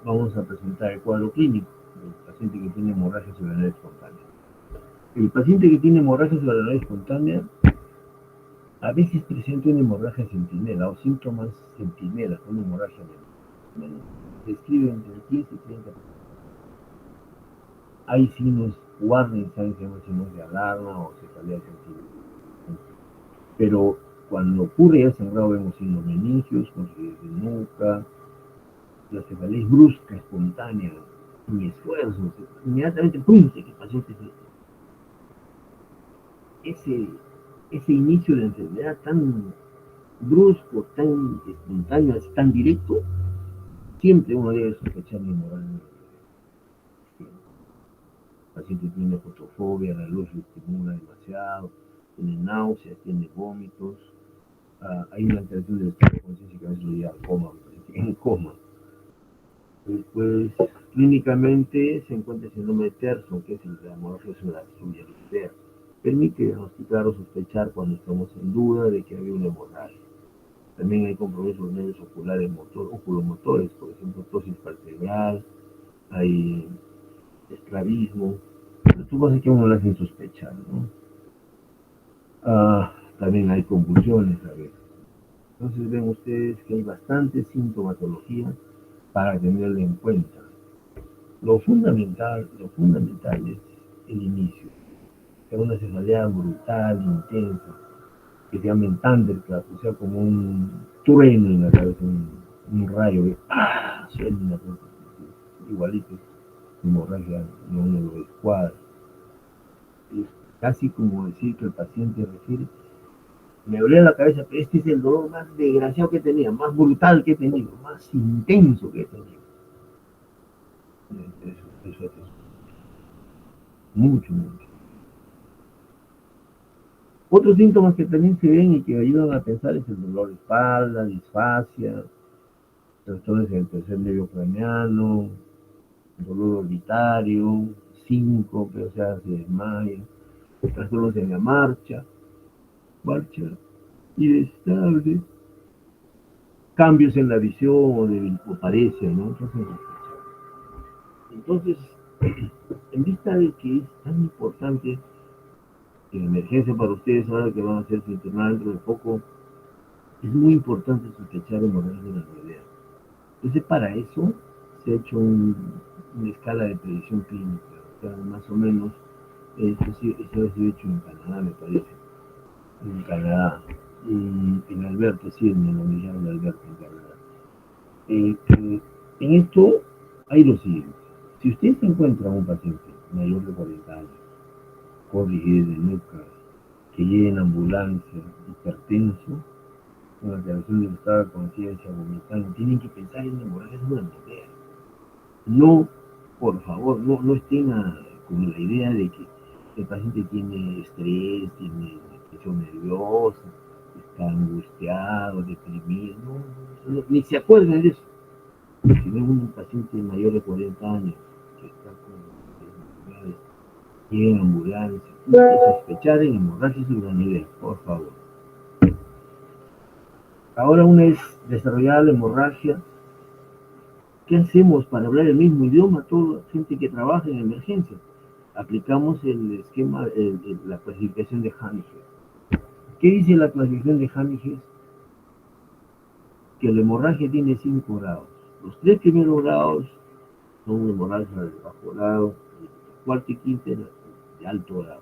A: vamos a presentar el cuadro clínico del paciente que tiene hemorragia cerebral espontánea. El paciente que tiene hemorragia cerebral espontánea a veces presenta una hemorragia centinela o síntomas centinela con hemorragia menor. Describe entre el 15 y 30%. Hay signos warning, ¿saben? Signos de alarma o cefalea sensible. Pero cuando ocurre el sangrado vemos signos meningios, constridos de nuca, la cefalea es brusca, espontánea, sin esfuerzo, inmediatamente ¡pum! Que el paciente ese inicio de enfermedad tan brusco, tan espontáneo, así, tan directo, siempre uno debe sospechar de inmoral. El paciente tiene fotofobia, la luz lo estimula demasiado, tiene náuseas, tiene vómitos, hay una alteración del estado de conciencia que a veces lo lleva al coma, en coma. Después, clínicamente se encuentra el síndrome de Terson, que es el de la hemorragia subarachnoidea. Permite diagnosticar o sospechar cuando estamos en duda de que había una hemorragia. También hay compromisos de los nervios oculares oculomotores, por ejemplo, tosis palpebral, hay estrabismo. Esto cosas que a uno le hacen sospechar, ¿no? También hay convulsiones a veces. Entonces ven ustedes que hay bastante sintomatología para tenerla en cuenta. Lo fundamental es el inicio. Es una cefalea brutal, intensa, que se llama Thunderclap, o sea, como un trueno en la cabeza, un rayo que suena en la cabeza, igualito, hemorragia, no uno lo escuadra. Es casi como decir que el paciente refiere, me dolía la cabeza, pero este es el dolor más desgraciado que he tenido, más brutal que he tenido, más intenso que he tenido. Eso es mucho, mucho. Otros síntomas que también se ven y que ayudan a pensar es el dolor de espalda, disfasia, trastornos en el tercer nervio craneano, dolor orbitario, síncope, o sea, se desmaya, trastornos en la marcha inestable, cambios en la visión o parece, ¿no? Entonces, en vista de que es tan importante en emergencia para ustedes ahora que van a ser internados dentro de poco, es muy importante sospechar hemorragia de la rodea. Entonces, para eso se ha hecho una escala de predicción clínica, o sea, más o menos, eso ha sido hecho en Canadá, me parece, en Canadá, en Alberta, sí, en la Universidad de Alberta, en Canadá. En esto hay lo siguiente: si usted se encuentra un paciente mayor de 40 años, con rigidez de nuca, que llegue en ambulancia, hipertenso, con alteración del estado de conciencia, vomitando, tienen que pensar en hemorragia de una rodea. No, por favor, no estén con la idea de que el paciente tiene estrés, tiene presión nerviosa, está angustiado, deprimido. Ni se acuerden de eso. Si ven un paciente mayor de 40 años que está con enfermedades, llega en ambulancia, hay que sospechar en hemorragia subarachnoidea, por favor. Ahora, una vez desarrollada la hemorragia, ¿qué hacemos para hablar el mismo idioma? Toda la gente que trabaja en emergencia. Aplicamos el esquema, la clasificación de Hanniges. ¿Qué dice la clasificación de Hanniges? Que la hemorragia tiene 5 grados. Los 3 primeros grados son hemorragia de bajo grado, el cuarto y quinto de alto grado.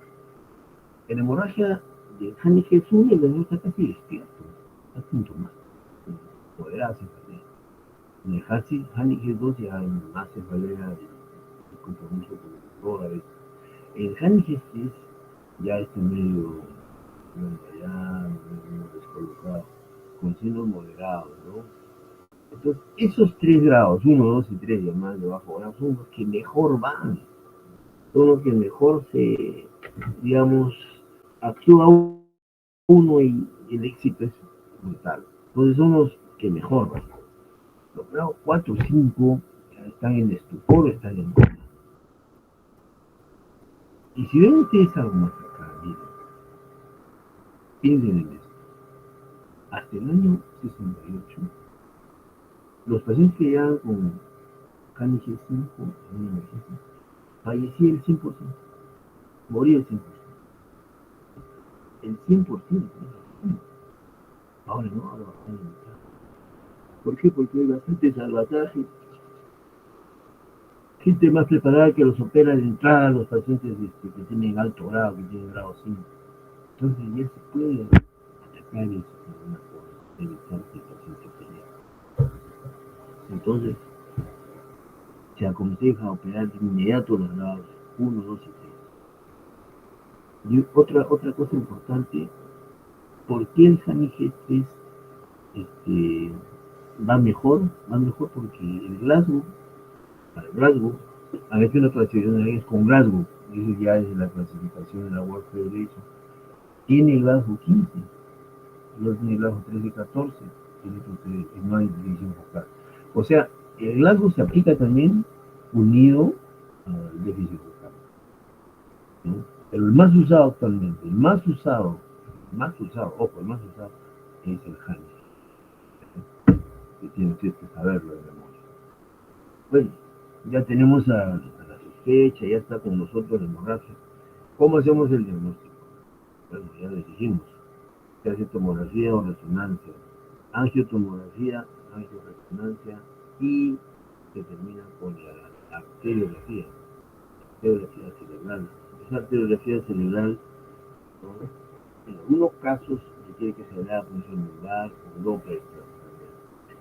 A: En hemorragia de Hanniges 1, el niño está casi despierto, está sintomático, moderada cefalea. En el Hanniges 2 ya hay más cefalea y compromiso con el dolor a veces. El Hanniges 3 ya está medio enrayado, medio descolocado, con signos moderados, ¿no? Entonces, esos 3 grados, 1, 2 y 3, llamados de bajo grado, son los que mejor van, son los que mejor se, digamos, actúa uno y el éxito es brutal. Entonces, son los que mejor van. Los grados 4 o 5 están en estupor, están en coma. Y si ven ustedes algo más acá, miren, piensen en esto. Hasta el año 68, los pacientes que llegaban con Hanniges 5 en una emergencia, fallecía el 100%, moría el 100%. El 100%. Ahora no, ahora va a estar limitado. ¿Por qué? Porque hay bastante salvataje, gente más preparada que los opera de entrada, los pacientes que tienen alto grado, que tienen grado 5. Entonces ya se puede atacar eso de alguna forma, evitar que el paciente tenga. Entonces se aconseja operar de inmediato los grados 1, 2 y 3. Y otra cosa importante, ¿por qué el Hanniges 3 este, va mejor porque el Glasgow, para el Glasgow, han hecho una clasificación es con Glasgow, eso ya es la clasificación de la World Federation, tiene el Glasgow 15, luego tiene el Glasgow 13 y 14, tiene que no hay división focal. O sea, el Glasgow se aplica también unido al déficit focal, ¿no? Pero el más usado actualmente, ojo, el más usado es el Hanley, que tiene usted que saberlo de memoria. Bueno, ya tenemos a la sospecha, ya está con nosotros la hemorragia. ¿Cómo hacemos el diagnóstico? Bueno, ya le dijimos, se hace tomografía o resonancia, angiotomografía, angioresonancia y se termina con la arteriografía cerebral. Esa arteriografía cerebral, ¿no? En algunos casos requiere que se haga función lumbar o Doppler.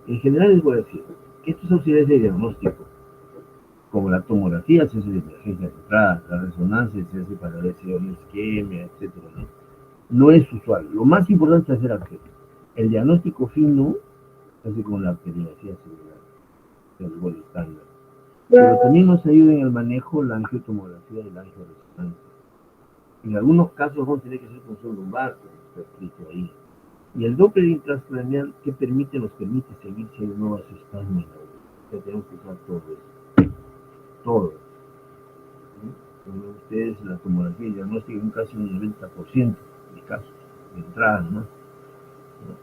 A: En general les voy a decir que estos auxiliares de diagnóstico, como la tomografía se hace de emergencia de entrada, la resonancia se hace para ver si hay una isquemia, etcétera, ¿no? No es usual. Lo más importante es hacer arteria. El diagnóstico fino se hace con la arteriografía cerebral, que es el gol estándar. Pero también nos ayuda en el manejo la angiotomografía y la angioresonancia. En algunos casos vamos a tener que hacer función lumbar, como está escrito ahí. Y el Doppler intracraneal, que nos permite seguir si hay nuevas espasmos. O sea, tenemos que usar todo eso. Todo. Como ustedes, la tomografía y diagnóstico en casi un 90% de casos de entrada, ¿no?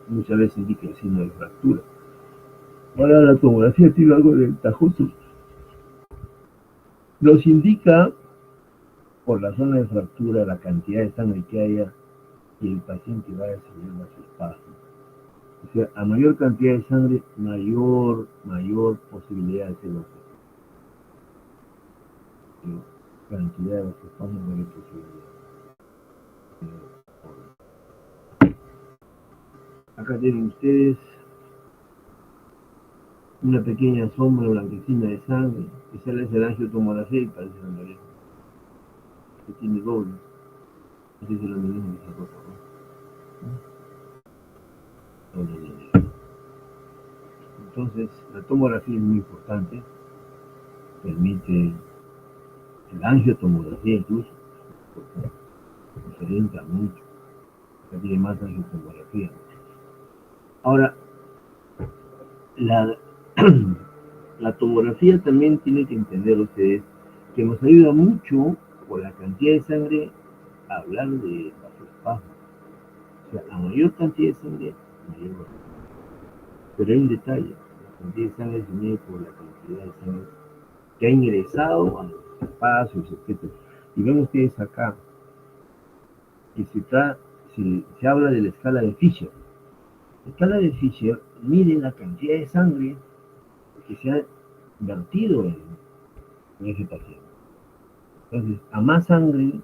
A: Muchas veces indica el signo de fractura. Ahora la tomografía tiene algo de ventajoso. Nos indica por la zona de fractura la cantidad de sangre que haya y el paciente vaya a seguir más espacio. O sea, a mayor cantidad de sangre, mayor posibilidad de ser ópera. Cantidad de vasoespasmos, mayor posibilidad. Acá tienen ustedes una pequeña sombra blanquecina de sangre, que sale desde el angiotomografía y parece la nariz, que tiene doble. Así es lo mismo que se ropa, ¿no? Entonces, la tomografía es muy importante, permite la angiotomografía incluso, porque se orienta mucho, ya tiene más angiotomografía. Ahora, la, la tomografía también tiene que entender ustedes que nos ayuda mucho por la cantidad de sangre a hablar de vasoespasmo. O sea, a mayor cantidad de sangre, mayor vasoespasmo. Pero hay un detalle, la cantidad de sangre se mide por la cantidad de sangre que ha ingresado a los espacios, etc. Y ven ustedes acá que se habla de la escala de Fisher. La escala de Fisher mide la cantidad de sangre que se ha vertido en ese paciente. Entonces, a más sangre,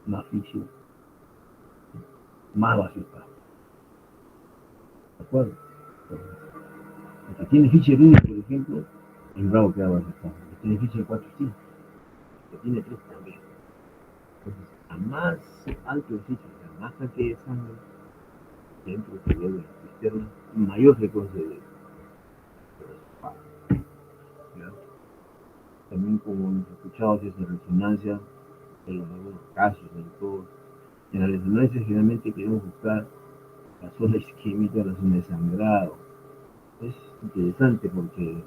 A: más Fisher, más vasoespasmo. ¿De acuerdo? El que tiene Fisher 1, por ejemplo, es bravo que da vasoespasmo. El que tiene Fisher 4, sí. El que tiene 3 también. Entonces, a más alto el Fisher, a más cantidad de sangre dentro del periodo de la cisterna, mayor frecuencia de vasoespasmo. También, como hemos escuchado, si hace resonancia, en algunos casos, en todos. En la resonancia generalmente queremos buscar la zona isquémica, la zona de sangrado. Es interesante porque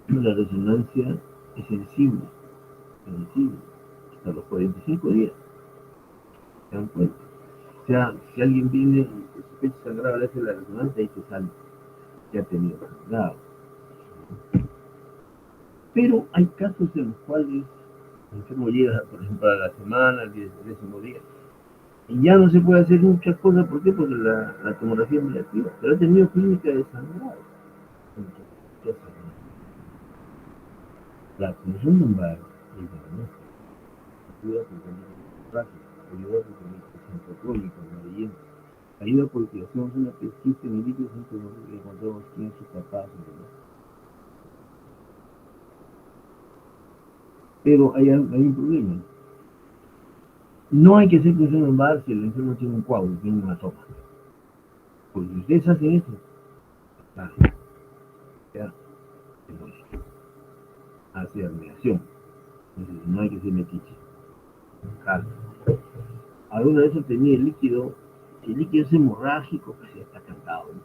A: la resonancia es sensible hasta los 45 días. ¿Se dan cuenta? O sea, si alguien viene y se sospecha sangrado, le hace la resonancia y te sale que ha tenido sangrado. Pero hay casos en los cuales el enfermo llega, por ejemplo, a la semana, al 10º día, y ya no se puede hacer muchas cosas. ¿Por qué? Porque la tomografía es negativa, pero ha tenido clínica de sangrado. Entonces, ¿qué hacemos? La función lumbar es diagnóstica, ayuda con el tráfico, ayuda con el centro crónico, amarillento, ayuda porque hacemos una pesquisa en el líquido centro y encontramos quién es capaz de ¿no? Pero hay un problema. No hay que hacer función lumbar si el enfermo tiene un coágulo, tiene una toma. Pues si ustedes hacen eso, ah, ya, entonces, hace admiración. Entonces, no hay que ser metiche. Claro. Alguna vez obtenía el líquido, si el líquido es hemorrágico, pues ya está cantado, ¿no?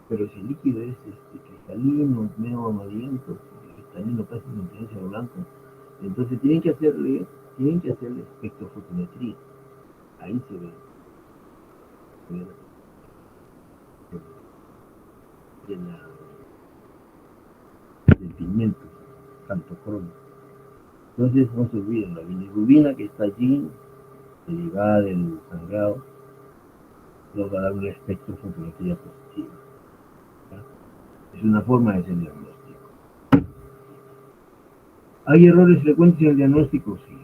A: Pero si el líquido es cristalino, medio amarillento, cristalino casi con tendencia a blanco, entonces tienen que hacerle espectrofotometría. Ahí se ve de del pigmento, tanto cromo. Entonces no se olviden, la bilirrubina que está allí, derivada del sangrado, nos va a dar un espectrofotometría positiva. ¿Ya? Es una forma de hacer diagnóstico. ¿Hay errores frecuentes en el diagnóstico? Sí.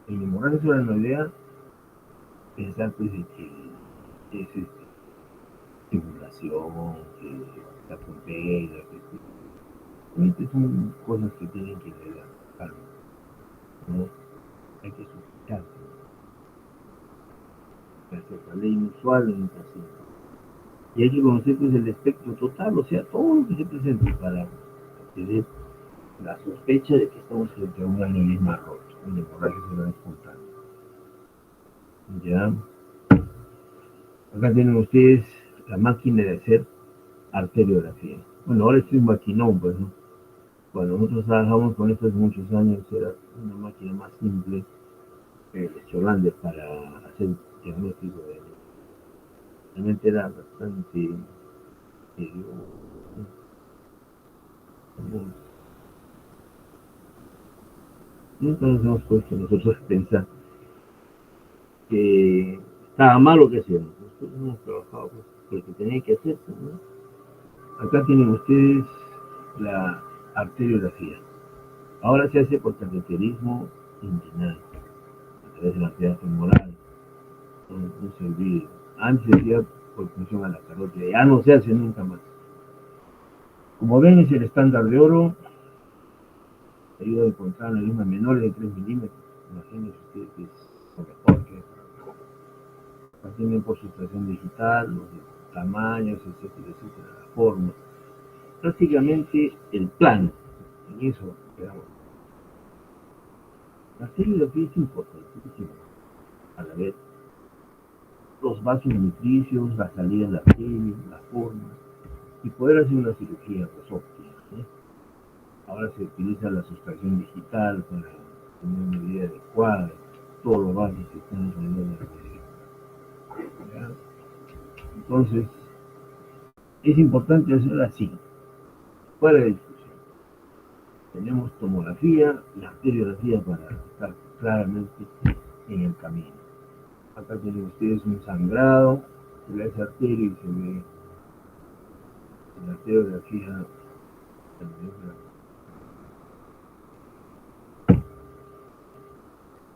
A: En hemorragia subaracnoidea, pensar pues de que es estimulación, que está con pena, que son cosas que tienen que ver calma, ¿no? Hay que sujetar, la ley inusual en un paciente. Y hay que conocer pues el espectro total, o sea, todo lo que se presenta para tener la sospecha de que estamos frente a un aneurisma roto, un hemorragia cerebral espontánea. Ya, acá tienen ustedes la máquina de hacer arteriografía. Bueno, ahora estoy maquinón, pues, ¿no? Cuando nosotros trabajamos con esto hace muchos años, era una máquina más simple, Schollander, para hacer diagnóstico de realmente era bastante nunca nos hemos puesto nosotros a pensar que estaba mal lo que hacíamos. Nosotros hemos trabajado porque tenía que hacerse, ¿no? Acá tienen ustedes la arteriografía. Ahora se hace por cateterismo inguinal, a través de la arteria femoral. No se olvide. Antes se hacía por función a la carótida, ya no se hace nunca más. Como ven, es el estándar de oro. Ayuda a encontrar aneurismas menores de 3 milímetros. Imagínense ustedes que es lo mejor que tienen por sustracción digital, los tamaños, etcétera, etcétera, la forma. Prácticamente el plano. En eso quedamos. La serigrafía es importantísima para ver los vasos nutricios, la salida de la arteria, la forma, y poder hacer una cirugía pues, óptima. ¿Eh? Ahora se utiliza la sustracción digital para tener una medida adecuada. Todos los vasos están alrededor de la medida. Entonces, es importante hacerlo así, fuera de discusión. Tenemos tomografía y arteriografía para estar claramente en el camino. Acá tienen ustedes un sangrado, se ve esa arteria y se ve en la arteriografía.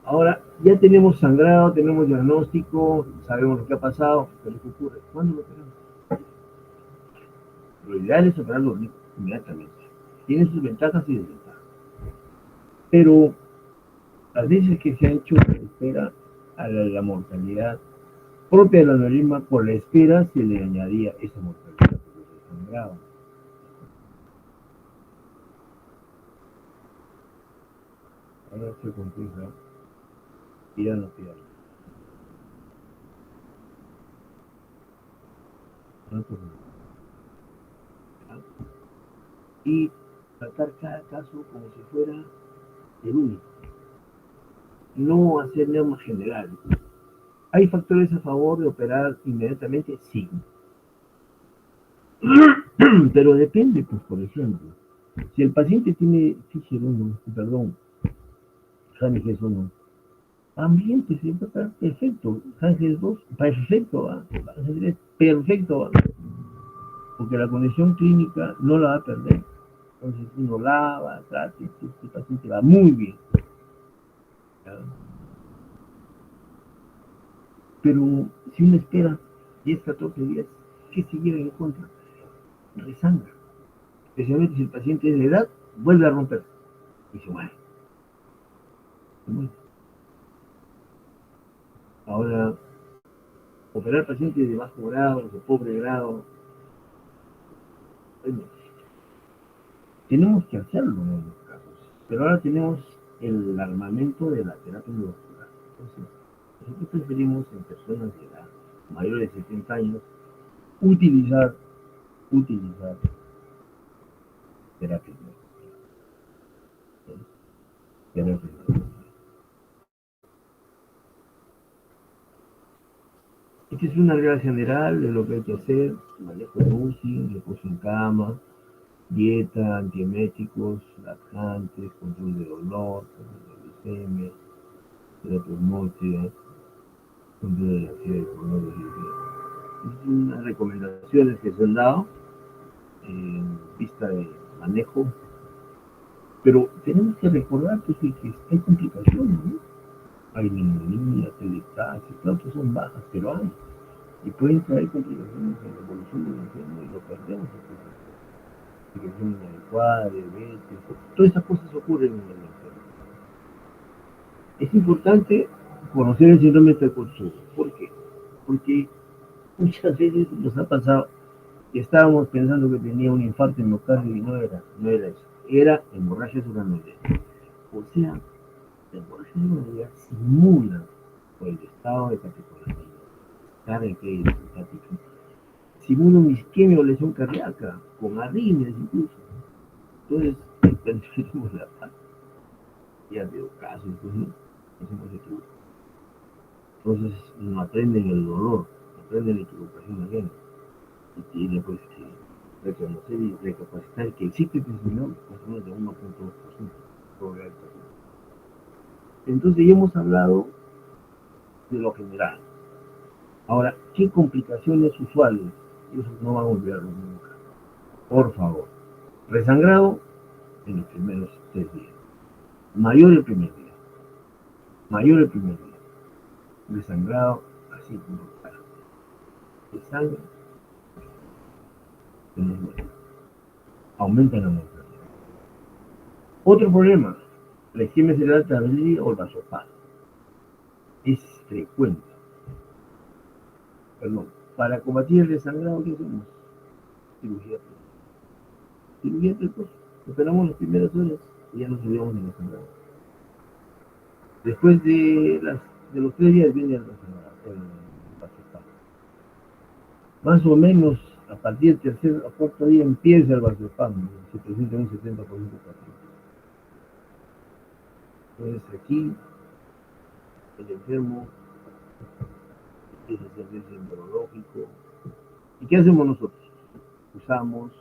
A: Ahora, ya tenemos sangrado, tenemos diagnóstico, sabemos lo que ha pasado, pero ¿qué ocurre? ¿Cuándo lo operamos? Lo ideal es operarlo inmediatamente. Tiene sus ventajas y desventajas. Pero las veces que se ha hecho la espera a la mortalidad propia del aneurisma, por la espera se le añadía esa mortalidad porque se sangraba. Ahora se complica y ya no pierde. Y tratar cada caso como si fuera el único. No hacer normas generales. ¿Hay factores a favor de operar inmediatamente? Sí. Pero depende, pues, por ejemplo, si el paciente tiene Fischer 1, perdón, Hanges 1, ambiente siempre está perfecto, Hanges 2, perfecto, Hanges 3, perfecto, porque la condición clínica no la va a perder. Entonces uno lava, trata, este paciente va muy bien. ¿Ya? Pero si uno espera 10, 14 días, ¿qué se lleva en contra? Resangra. Especialmente si el paciente es de edad, vuelve a romper. Y se muere. Se muere. Ahora, operar pacientes de bajo grado, de pobre grado. Bueno, tenemos que hacerlo en algunos casos, pero ahora tenemos el armamento de la terapia endovascular. Entonces, nosotros preferimos en personas de edad mayores de 70 años utilizar terapia endovascular. Terapia endovascular. Esta es una regla general de lo que hay que hacer: manejo de UCI, reposo en cama, dieta, antieméticos, laxantes, control de dolor, control de glicemia, terapia osmótica, control de la ansiedad y cronología. Es unas recomendaciones que se han dado en vista de manejo, pero tenemos que recordar que hay complicaciones, ¿no? Hay neumonía, telestasis, claro que son bajas, pero hay. Y pueden traer complicaciones en la evolución del enfermo y lo perdemos. Alimentación inadecuada, diabetes, todas esas cosas ocurren en el enfermo. Es importante conocer el síndrome de Takotsubo. ¿Por qué? Porque muchas veces nos ha pasado que estábamos pensando que tenía un infarto en miocardio y no era eso. Era hemorragia suprarrenal. O sea, la hemorragia suprarrenal simula por el estado de catecolamina, carga que es estática, simula una isquemia o lesión cardíaca, con arritmias incluso. Entonces, perdimos la paz. Ya veo casos, pues, ¿no? Nos hemos equivocado. Entonces, no aprenden el dolor, no aprenden la equivocación ajena. Y tiene pues que reconocer y recapacitar que existe crecimiento más o menos de 1.2% sobre. Entonces, ya hemos hablado de lo general. Ahora, ¿qué complicaciones usuales? Eso no vamos a olvidarlo nunca. Por favor, resangrado en los primeros 3 días. Mayor el primer día. Mayor el primer día. Desangrado así como para de sangre que no es bueno. Aumenta la mortalidad. Otro problema, la isquemia cerebral tardía o el vasospasmo. Es frecuente. Perdón. Para combatir el desangrado, ¿qué hacemos? Cirugía precoz. Cirugía precoz. Esperamos las primeras horas y ya nos olvidamos del desangrado. Después de los 3 días viene el desangrado, el vasospasmo. Más o menos a partir del tercer o cuarto día empieza el vasospasmo, se presenta un 70% de pacientes. Entonces aquí el enfermo empieza a ser neurológico. ¿Y qué hacemos nosotros? Usamos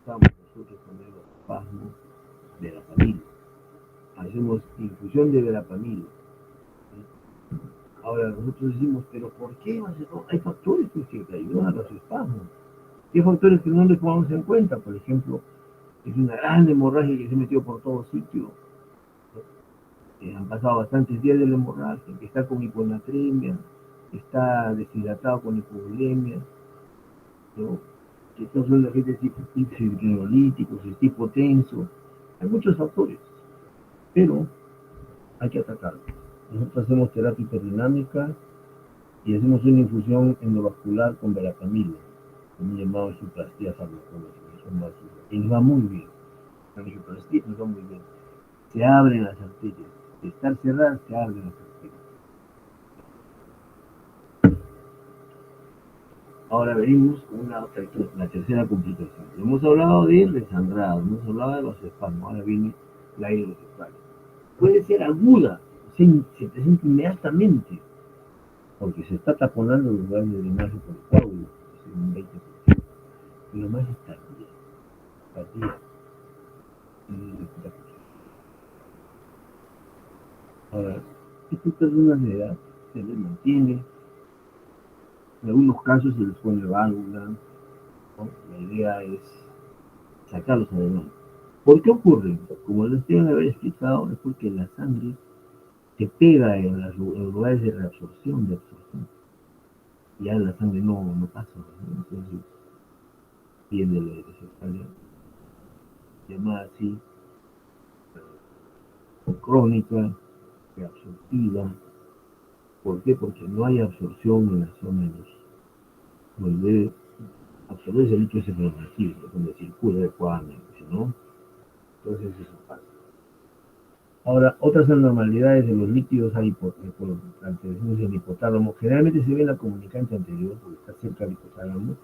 A: nosotros también los vasospasmos de verapamil. Hacemos infusión de verapamil. Ahora nosotros decimos, pero ¿por qué? Hay factores que ayudan a los espasmos. Hay factores que no les tomamos en cuenta. Por ejemplo, es una gran hemorragia que se metió por todo sitio. Han pasado bastantes días de la hemorragia, que está con hiponatremia, que está deshidratado con hipovolemia, ¿no? Que estos son agentes hidrolíticos, el tipo tenso. Hay muchos factores, pero hay que atacarlos. Nosotros hacemos terapia hiperdinámica y hacemos una infusión endovascular con verapamil, también llamado suplastía farmacológica. Y nos va muy bien. La suplastía nos va muy bien. Se abren las arterias. De estar cerradas, se abren las arterias. Ahora venimos con la tercera complicación. Hemos hablado de resangrado, hemos hablado de vasoespasmo, ahora viene la hidrocefalia. Puede ser aguda, se presenta inmediatamente, porque se está taponando los lugares de drenaje por el coágulo, es un 20%. Pero más es tardía. Ahora, estas personas de edad se les mantiene, en algunos casos se les pone válvula, ¿no? La idea es sacarlos adelante. ¿Por qué ocurre? Como les tengo que haber explicado, es porque la sangre se pega en los lugares de reabsorción, de absorción. Ya la sangre no pasa, ¿no? Entonces viene la hidrocefalia, llamada así, crónica, reabsortiva, ¿Por qué? Porque no hay absorción en la zona donde absorberse el líquido cefalorraquídeo, donde circula adecuadamente, ¿no? Entonces eso pasa. Ahora, otras anormalidades de los líquidos hay por alteraciones del hipotálamo. Generalmente se ve en la comunicante anterior, porque está cerca del hipotálamo.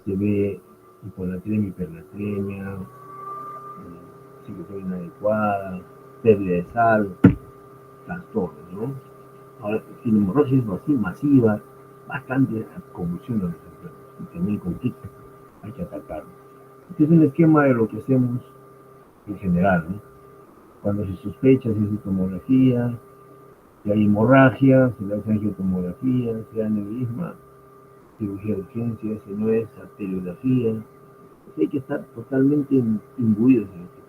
A: Se ve hiponatremia, hipernatremia, cicloferina inadecuada, pérdida de sal, trastornos, ¿no? Ahora, sin hemorragia es así masiva, bastante convulsión de los enfermos, y también con tic, hay que atacarlo. Este es un esquema de lo que hacemos en general, ¿no? Cuando se sospecha, se hace tomografía, si hay hemorragia, se le hace angiotomografía, si hay aneurisma, cirugía de urgencia, si no es arteriografía. Pues hay que estar totalmente imbuidos en esto.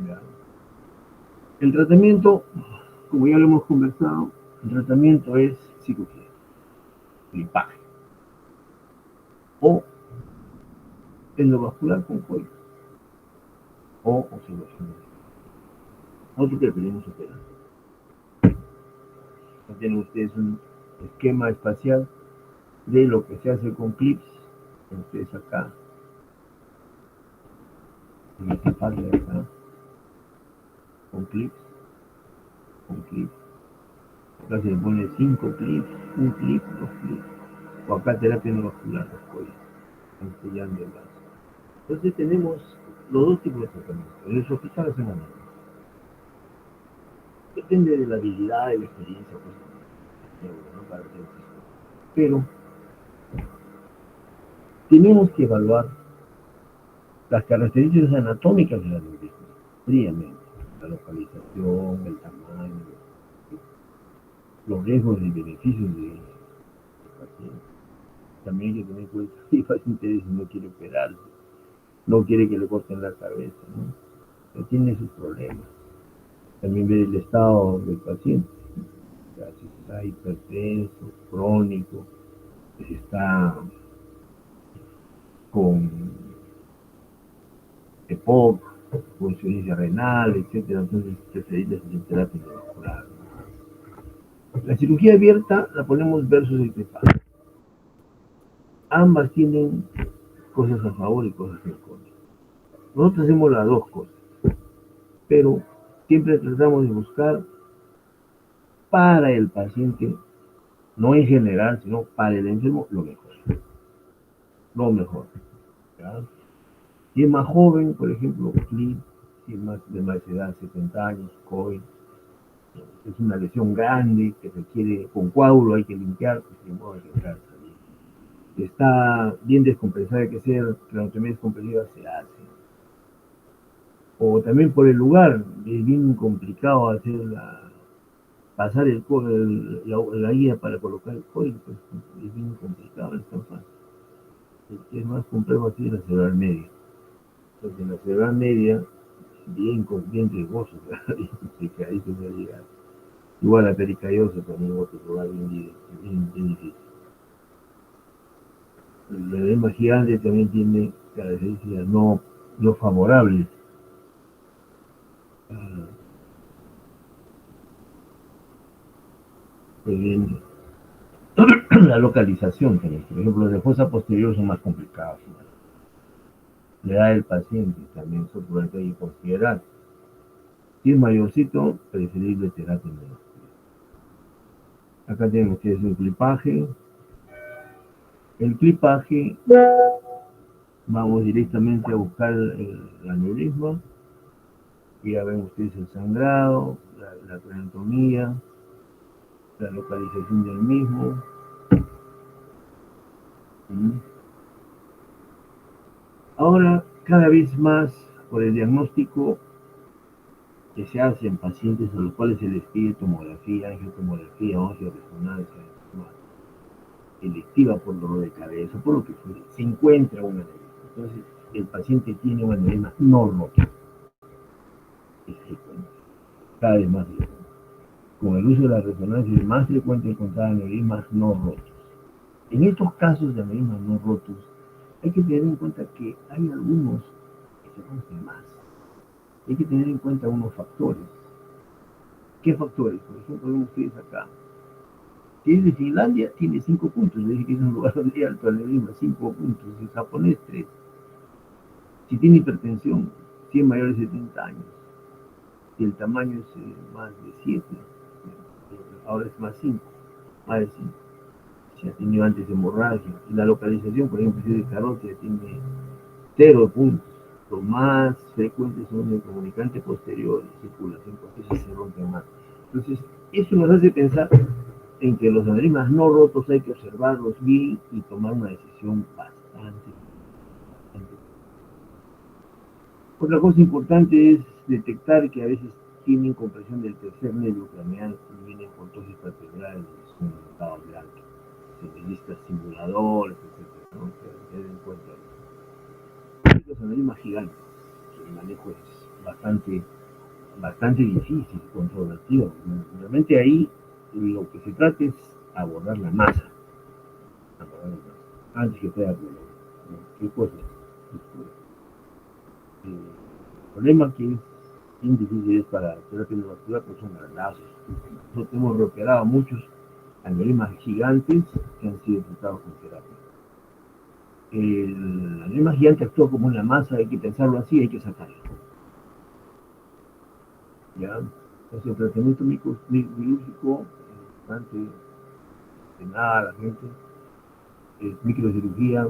A: ¿Ya? El tratamiento, como ya lo hemos conversado, el tratamiento es cirugía, clipaje o endovascular con coito o observación. Nosotros preferimos operar. Ya tienen ustedes un esquema espacial de lo que se hace con clips. Ustedes acá, en esta parte de acá, con clips, con clips. Acá se le pone 5 clips, un clip, 2 clips. O acá terapia endovascular, los coitos, ampliando el brazo. Entonces tenemos los dos tipos de tratamiento. En el hospital hacemos nada. Depende de la habilidad, de la experiencia, pues, ¿no? Para hacer esto. Pero tenemos que evaluar las características anatómicas de la neurisma, fríamente. La localización, el tamaño, los riesgos y beneficios del paciente. También hay que tener en cuenta que el paciente no quiere operarse, no quiere que le corten la cabeza, ¿no? Pero tiene sus problemas. También ver el estado del paciente, o sea, si está hipertenso, crónico, si está con EPOC, con insuficiencia renal, etcétera. Entonces preferible hacer terapia endovascular. La cirugía abierta la ponemos versus el clipaje. Ambas tienen cosas a favor y cosas en contra. Nosotros hacemos las dos cosas, pero siempre tratamos de buscar para el paciente, no en general, sino para el enfermo, lo mejor. Lo mejor. ¿Ya? Si es más joven, por ejemplo, CLIP, si es más de más edad, 70 años, COI, es una lesión grande que requiere, con coágulo hay que limpiar, pues de modo hay que entrar también. Está bien descompensada, hay que hacer craniotomía descompresiva, se hace. O también por el lugar, es bien complicado hacer pasar la guía para colocar el código, pues es bien complicado, es tan fácil. Es más complejo así en la cerebral media. Entonces en la cerebral media, bien riesgoso, bien complicadito de llegar. Igual la pericardiosa también otro lugar bien difícil. El edema gigante también tiene características no favorables. Pues bien, la localización también. Por ejemplo, los de fosa posterior son más complicados. La edad del paciente también es otro que hay que considerar. Si es mayorcito, preferible terapia menor. Acá tenemos que es un clipaje. El clipaje, vamos directamente a buscar el aneurisma. Y ya ven ustedes el sangrado, la craniotomía, la localización del mismo. Ahora, cada vez más, por el diagnóstico que se hace en pacientes a los cuales se les pide tomografía, angiotomografía, angioresonancia, electiva por dolor de cabeza, por lo que fuere, se encuentra un aneurisma. Entonces, el paciente tiene un aneurisma no roto. Es frecuente, cada vez más frecuente. Con el uso de la resonancia es más frecuente encontrar aneurismas no rotos. En estos casos de aneurismas no rotos, hay que tener en cuenta que hay algunos que se rompen más. Hay que tener en cuenta unos factores. ¿Qué factores? Por ejemplo, ven ustedes acá. Si es de Finlandia, tiene 5 puntos. Le dije que es un lugar de alto aneurisma, 5 puntos. El japonés, 3. Si tiene hipertensión, si es mayor de 70 años, si el tamaño es más de 7, ahora es más 5, más de 5. Si ha tenido antes hemorragia. Y la localización, por ejemplo, si es de carótida, tiene 0 puntos. Los más frecuentes son el comunicante posterior y circulación, porque eso se rompe más. Entonces, eso nos hace pensar en que los aneurismas no rotos hay que observarlos bien y tomar una decisión bastante. Otra cosa importante es detectar que a veces tienen compresión del tercer nervio craneal y vienen con tosis palpebrales, son notados de alto. Se necesitan simuladores, etc. ¿No? Que den en cuenta eso. Los aneurismas gigantes, que el manejo es bastante difícil, controlativo. Realmente ahí lo que se trata es abordar la masa, antes que pueda problemas. ¿No? ¿Qué cosa? El problema que es bien difícil es para terapia endovascular, pues son grandazos. Nosotros hemos operado a muchos aneurismas gigantes que han sido tratados con terapia. El aneurisma gigante actúa como una masa, hay que pensarlo así, hay que sacarlo. ¿Ya? Entonces el tratamiento quirúrgico es bastante de nada, la gente, es microcirugía.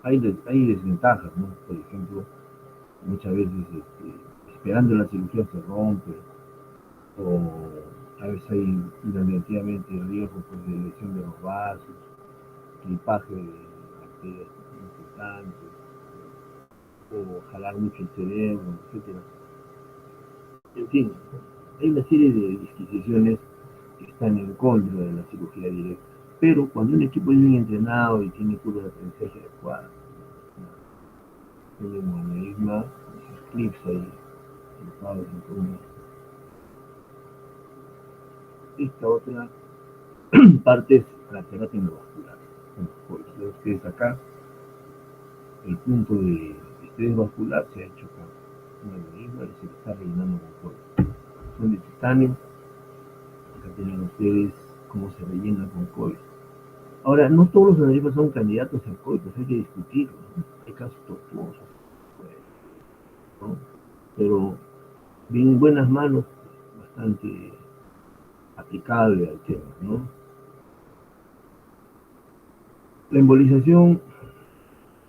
A: Hay desventajas, ¿no? Por ejemplo, muchas veces esperando la cirugía se rompe, o a veces hay inadvertidamente riesgo pues, de lesión de los vasos, clipaje de arterias importantes, o jalar mucho el cerebro, etc. En fin, hay una serie de disquisiciones que están en contra de la cirugía directa. Pero cuando un equipo es bien entrenado y tiene curva de aprendizaje adecuada, tiene un aneurisma, esos clips ahí, esta otra parte es la terapia endovascular. Por eso ustedes acá, el punto de estrés vascular se ha hecho con un aneurisma y se está rellenando con cobre. Son de titanio. Acá tienen ustedes cómo se rellena con cobre. Ahora, no todos los aneurismas son candidatos a COVID, pues hay que discutirlo, ¿no? Hay casos tortuosos, ¿no? Pero bien en buenas manos, bastante aplicable al tema, ¿no? La embolización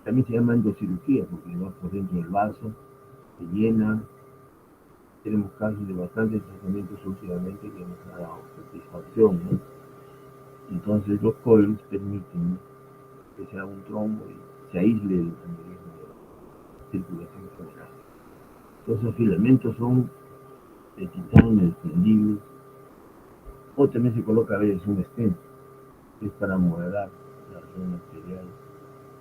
A: también se llama endocirugía, porque va por dentro del vaso, se llena. Tenemos casos de bastantes tratamientos últimamente que nos ha dado satisfacción, ¿no? Entonces los coils permiten que sea un trombo y se aísle el aneurisma de la circulación general. Los filamentos son de titanio desprendibles, o también se coloca a veces un stent, que es para moderar la zona arterial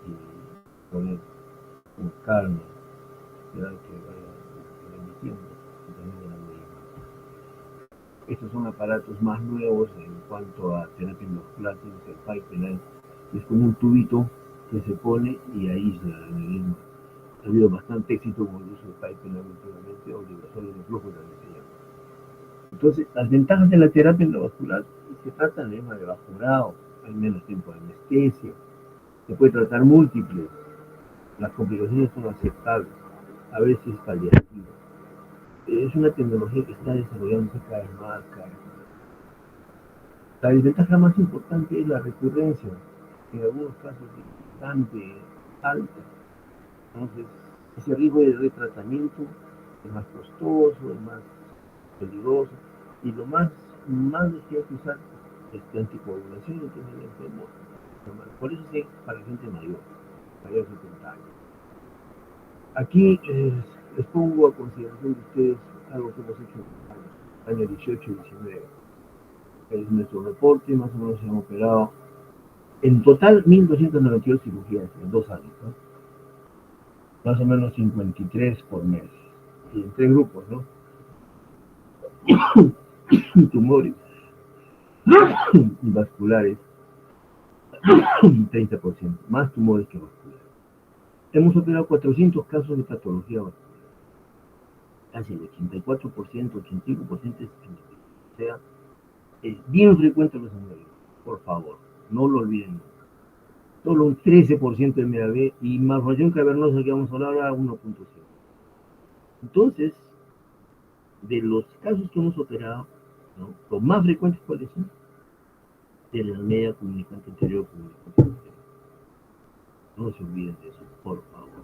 A: y poner con calma, esperar que vaya remitiendo también de la medicina. Estos son aparatos más nuevos en cuanto a terapia endovascular, el pipeline, es como un tubito que se pone y aísla el aneurisma. Ha habido bastante éxito con el uso de pipeline últimamente, o diversores de flujo también se llama. Entonces, las ventajas de la terapia endovascular se trata de aneurisma de bajo grado, hay menos tiempo de anestesia, se puede tratar múltiples, las complicaciones son aceptables, a veces paliativas. Es una tecnología que está desarrollándose cada vez más, cada vez más. La desventaja más importante es la recurrencia, en algunos casos es bastante alta. Entonces, ese riesgo de retratamiento es más costoso, es más peligroso, y lo más que hay que usar es anticoagulación y tener enfermos. Por eso sí, para gente mayor de 70 años. Aquí les pongo a consideración de ustedes algo que hemos hecho en el año 18 y 19. Es nuestro reporte, más o menos se han operado en total 1.292 cirugías en 2 años, ¿no? Más o menos 53 por mes, y en 3 grupos, ¿no? Tumores y vasculares, 30%, más tumores que vasculares. Hemos operado 400 casos de patología vascular. casi el 84%, 85% es aneurisma. O sea, es bien frecuente los aneurismas. Por favor, no lo olviden nunca. Solo un 13% de MAB y malformación cavernosa que vamos a hablar ahora 1.5. Entonces, de los casos que hemos operado, ¿no? Los más frecuentes, ¿cuáles son? De la media comunicante anterior comunicante anterior. No se olviden de eso, por favor.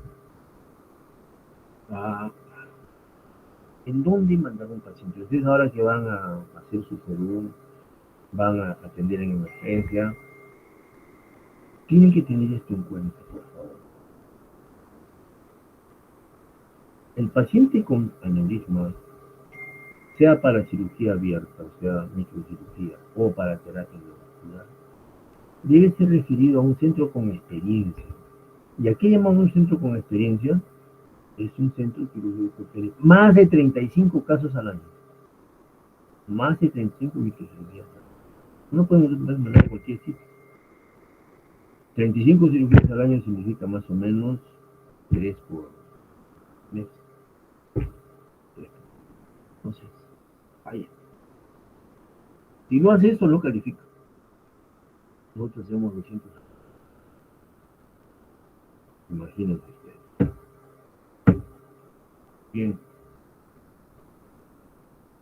A: ¿En dónde mandar un paciente? Ustedes ahora que van a hacer su salud, van a atender en emergencia, tienen que tener esto en cuenta, por favor. El paciente con aneurisma, sea para cirugía abierta, o sea, microcirugía, o para terapia endovascular, debe ser referido a un centro con experiencia. ¿Y a qué llamamos un centro con experiencia? Es un centro quirúrgico que tiene más de 35 casos al año. Más de 35 microcirugías al año. No podemos mandar a cualquier sitio. 35 cirugías al año significa más o menos 3 por mes. 3. Entonces, vaya. Si no hace eso, no califica. Nosotros hacemos 200. Imagínense ustedes. Bien.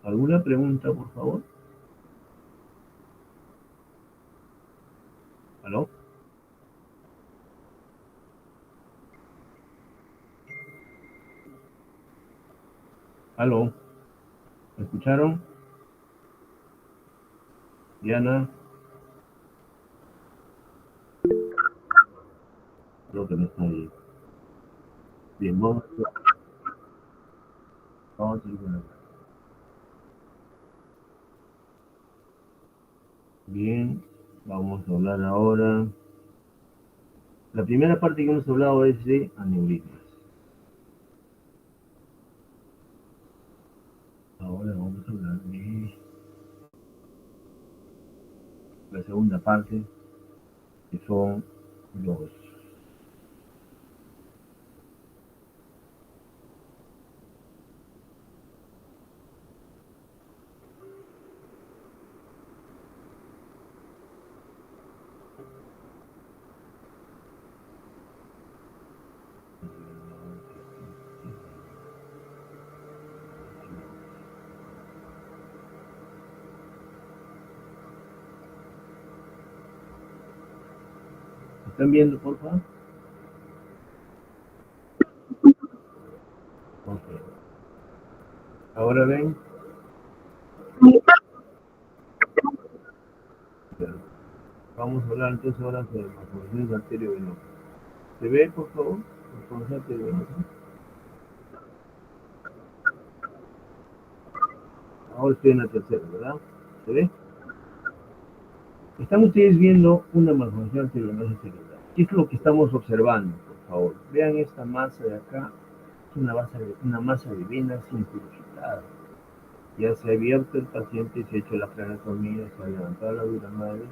A: ¿Alguna pregunta, por favor? ¿Aló? ¿Aló? ¿Me escucharon? Diana, creo que no está ahí. Bien, vamos a seguir con la. Bien, vamos a hablar ahora. La primera parte que hemos hablado es de aneurismas. Ahora vamos a hablar de la segunda parte, que son los. ¿Están viendo, por favor? Ok. Ahora ven. Vamos a hablar entonces ahora de malformaciones arteriovenosas. ¿Se ve, por favor? Malformación arteriovenosa. Ahora estoy en la tercera, ¿verdad? ¿Se ve? Están ustedes viendo una malformación arteriovenosa cerebral. ¿Qué es lo que estamos observando, por favor? Vean esta masa de acá. Es una masa de venas incrustadas. Ya se ha abierto el paciente, se ha hecho la craneotomía, se ha levantado la dura madre.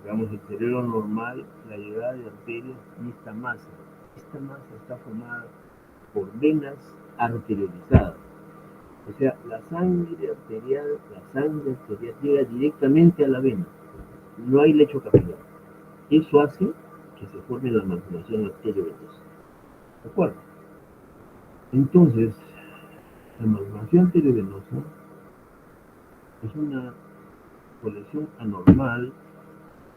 A: Veamos el cerebro normal, la llegada de arterias y esta masa. Esta masa está formada por venas arteriolizadas. O sea, la sangre arterial llega directamente a la vena. No hay lecho capilar. Eso hace que se forme la malformación arteriovenosa. ¿De acuerdo? Entonces, la malformación arteriovenosa es una colección anormal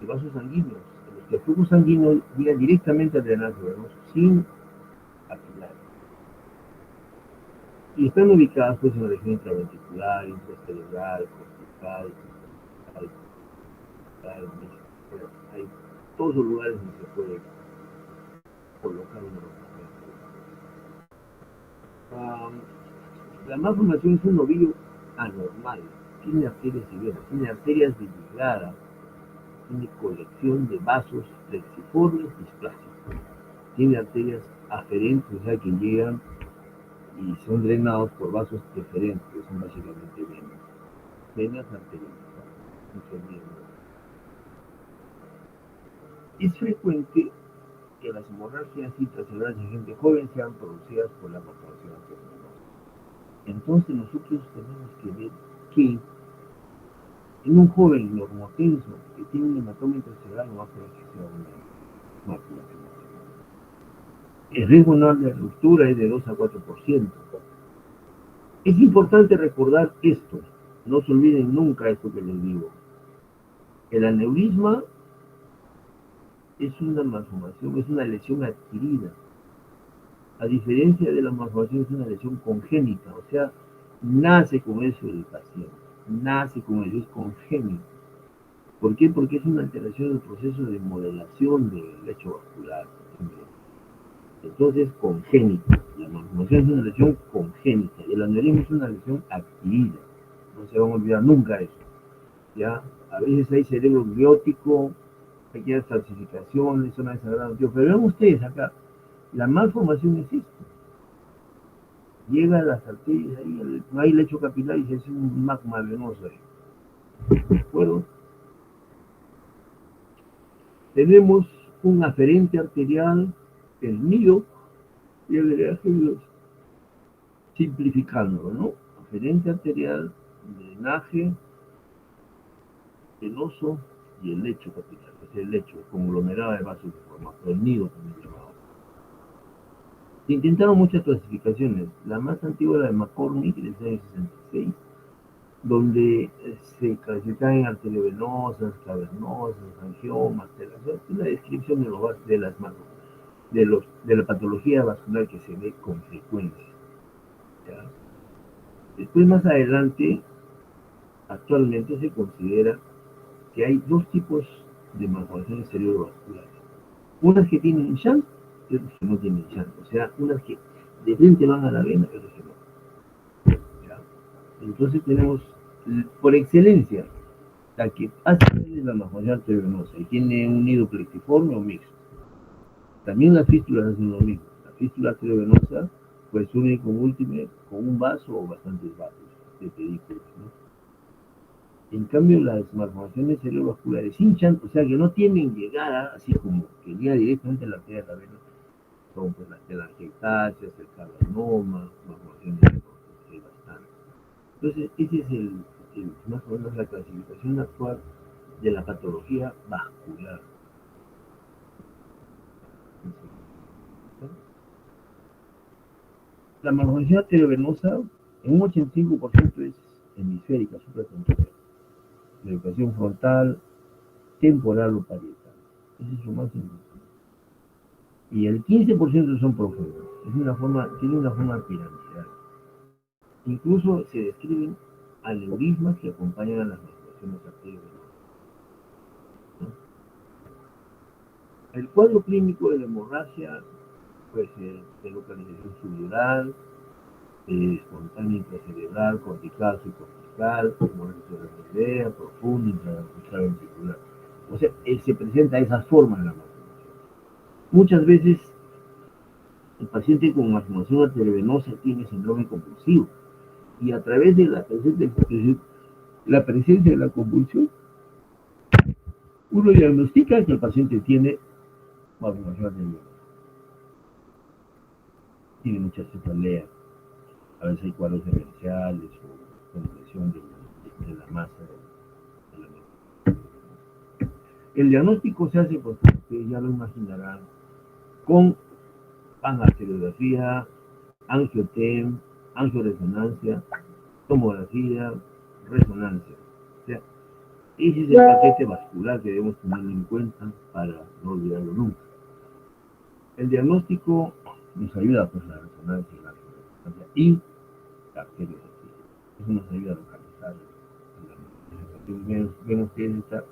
A: de vasos sanguíneos, en los que el flujo sanguíneo llega directamente al drenaje venoso sin capilares. Y están ubicadas pues en la región intraventricular, intracerebral, cortical, hay todos los lugares donde se puede colocar una malformación. La malformación es un ovillo anormal, tiene arterias severas, tiene arterias desligadas, tiene colección de vasos plexiformes displásicos, tiene arterias aferentes, o sea que llegan y son drenados por vasos deferentes, que son básicamente venas arterializadas. Es frecuente que las hemorragias intracerebrales en gente joven sean producidas por la malformación arteriovenosa. Entonces nosotros tenemos que ver que en un joven normotenso que tiene un hematoma intracerebral no va a creer que sea una mácula hematomática. El riesgo anual de ruptura es de 2 a 4%. Es importante recordar esto. No se olviden nunca esto que les digo. El aneurisma es una malformación, es una lesión adquirida. A diferencia de la malformación, es una lesión congénita, o sea, nace con eso el paciente, nace con eso, es congénito. ¿Por qué? Porque es una alteración del proceso de modelación del lecho vascular. Entonces, congénita. La malformación es una lesión congénita y el aneurisma es una lesión adquirida. No se van a olvidar nunca eso. ¿Ya? A veces hay cerebro biótico, pequeñas falsificaciones, zona de sagrado. Pero vean ustedes acá, la malformación es esto. Llega a las arterias, ahí no hay lecho capilar y se hace un magma venoso ahí. ¿De acuerdo? Tenemos un aferente arterial, el nido y el drenaje venoso. Simplificándolo, ¿no? Aferente arterial, drenaje venoso y el lecho capilar, que es el lecho conglomerado de vasos de formato, el nido también llamado. Se intentaron muchas clasificaciones. La más antigua era la de McCormick, del año 66, donde se clasifican en arteriovenosas, cavernosas, angiomas, es la descripción de la patología vascular que se ve con frecuencia. ¿Ya? Después, más adelante, actualmente se considera que hay dos tipos de malformaciones cerebrovasculares. Unas que tienen shunt y otras que no tienen shunt. O sea, unas que de frente van a la vena y otras que no. ¿Ya? Entonces tenemos, por excelencia, la que hace es la malformación arteriovenosa y tiene un nido plexiforme o mixto. También las fístulas hacen lo mismo. La fístula arteriovenosa pues une con un vaso o bastantes vasos de pedículos, ¿no? En cambio, las malformaciones cerebrovasculares hinchan, o sea que no tienen llegada, así como que llega directamente a la arteria de la vena, como pues las telangiectasias, el carcinoma, malformaciones hay bastante. Entonces, ese es más o menos la clasificación actual de la patología vascular. La malformación arteriovenosa en un 85% es hemisférica, supratemporal. La educación frontal, temporal o parietal. Ese es lo más importante. Y el 15% son profundas. Tiene una forma piramidal. Incluso se describen aneurismas que acompañan a las malformaciones arteriovenosas, ¿no? El cuadro clínico de la hemorragia puede ser de localización subdural, espontánea intracerebral, cortical, subcortical, hemorragia profunda, intraventricular. O sea, se presenta de esas formas la malformación. Muchas veces el paciente con malformación arteriovenosa tiene síndrome convulsivo y a través de la presencia de la convulsión, uno diagnostica que el paciente tiene malformación arteriovenosa. Tiene mucha cefalea, a veces hay cuadros demenciales o compresión de la masa de la mente. El diagnóstico se hace, pues, ustedes ya lo imaginarán, con panarteriografía, angiotem, angioresonancia, tomografía, resonancia. O sea, ese es el paquete vascular que debemos tener en cuenta para no olvidarlo nunca. El diagnóstico nos ayuda, pues, la resonancia y la angioresonancia y la arteriografía. Eso nos ayuda a localizar vemos que es esta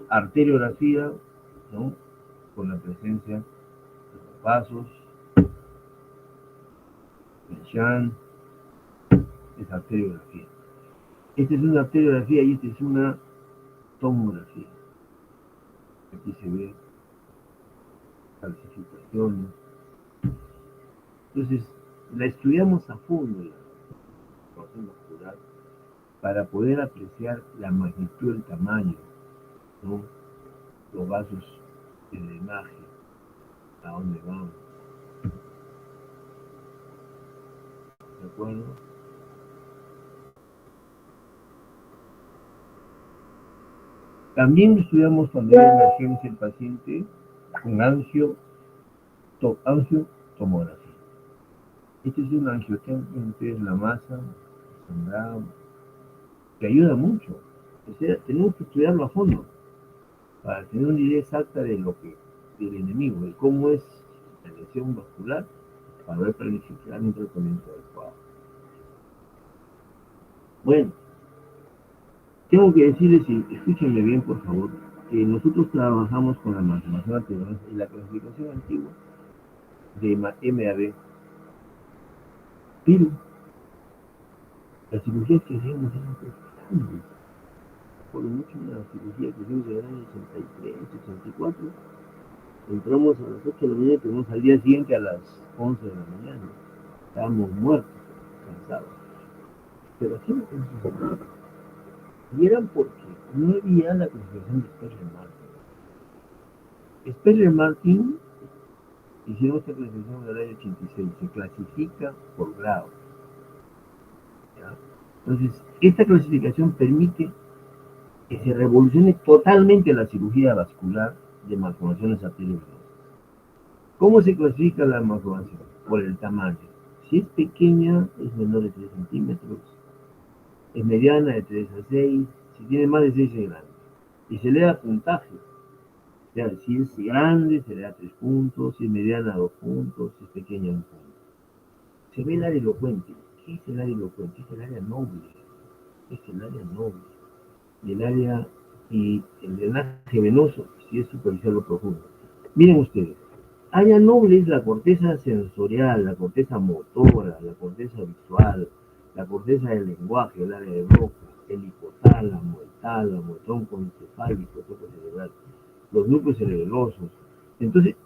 A: arteriografía, ¿no? Con la presencia de los vasos, el shunt, es arteriografía. Esta es una arteriografía y esta es una tomografía. Aquí se ve calcificaciones. Entonces, la estudiamos a fondo la malformación vascular para poder apreciar la magnitud del tamaño, ¿no? Los vasos de drenaje, a dónde van. ¿De acuerdo? También estudiamos cuando hay emergencia el paciente con angiotomografía. Este es un angiotensión, es la masa, el sangrado, que ayuda mucho. O sea, tenemos que estudiarlo a fondo para tener una idea exacta de lo que, del enemigo, de cómo es la lesión vascular, para poder planificar un tratamiento adecuado. Bueno, tengo que decirles, y escúchenme bien por favor, que nosotros trabajamos con la matemática y la clasificación antigua de MAB, pero las cirugías que hacíamos eran protestantes. Por mucho una cirugía que hicimos en el año 83, 84, entramos a las 8 de la mañana y tenemos al día siguiente a las 11 de la mañana. Estábamos muertos, cansados. Pero así no pensamos. Y eran porque no había la clasificación de Speller-Martin. Speller-Martin hicieron esta clasificación en el año 86. Se clasifica por grado. ¿Ya? Entonces, esta clasificación permite que se revolucione totalmente la cirugía vascular de malformaciones arteriovenosas. ¿Cómo se clasifica la malformación? Por el tamaño. Si es pequeña, es menor de 3 centímetros. Es mediana de 3 a 6. Si tiene más de 6 es grande. Y se le da puntaje. O sea, si es grande, se le da 3 puntos. Si es mediana, 2 puntos. Si es pequeña, 1 punto. Se ve el área elocuente. ¿Qué es el área elocuente? Es el área noble. Es el área noble. Y el área y el drenaje venoso, si es superficial o profundo. Miren ustedes, área noble es la corteza sensorial, la corteza motora, la corteza visual, la corteza del lenguaje, el área de Broca, el hipotálamo, el tronco encefálico, el tronco cerebral, los núcleos cerebelosos. Entonces,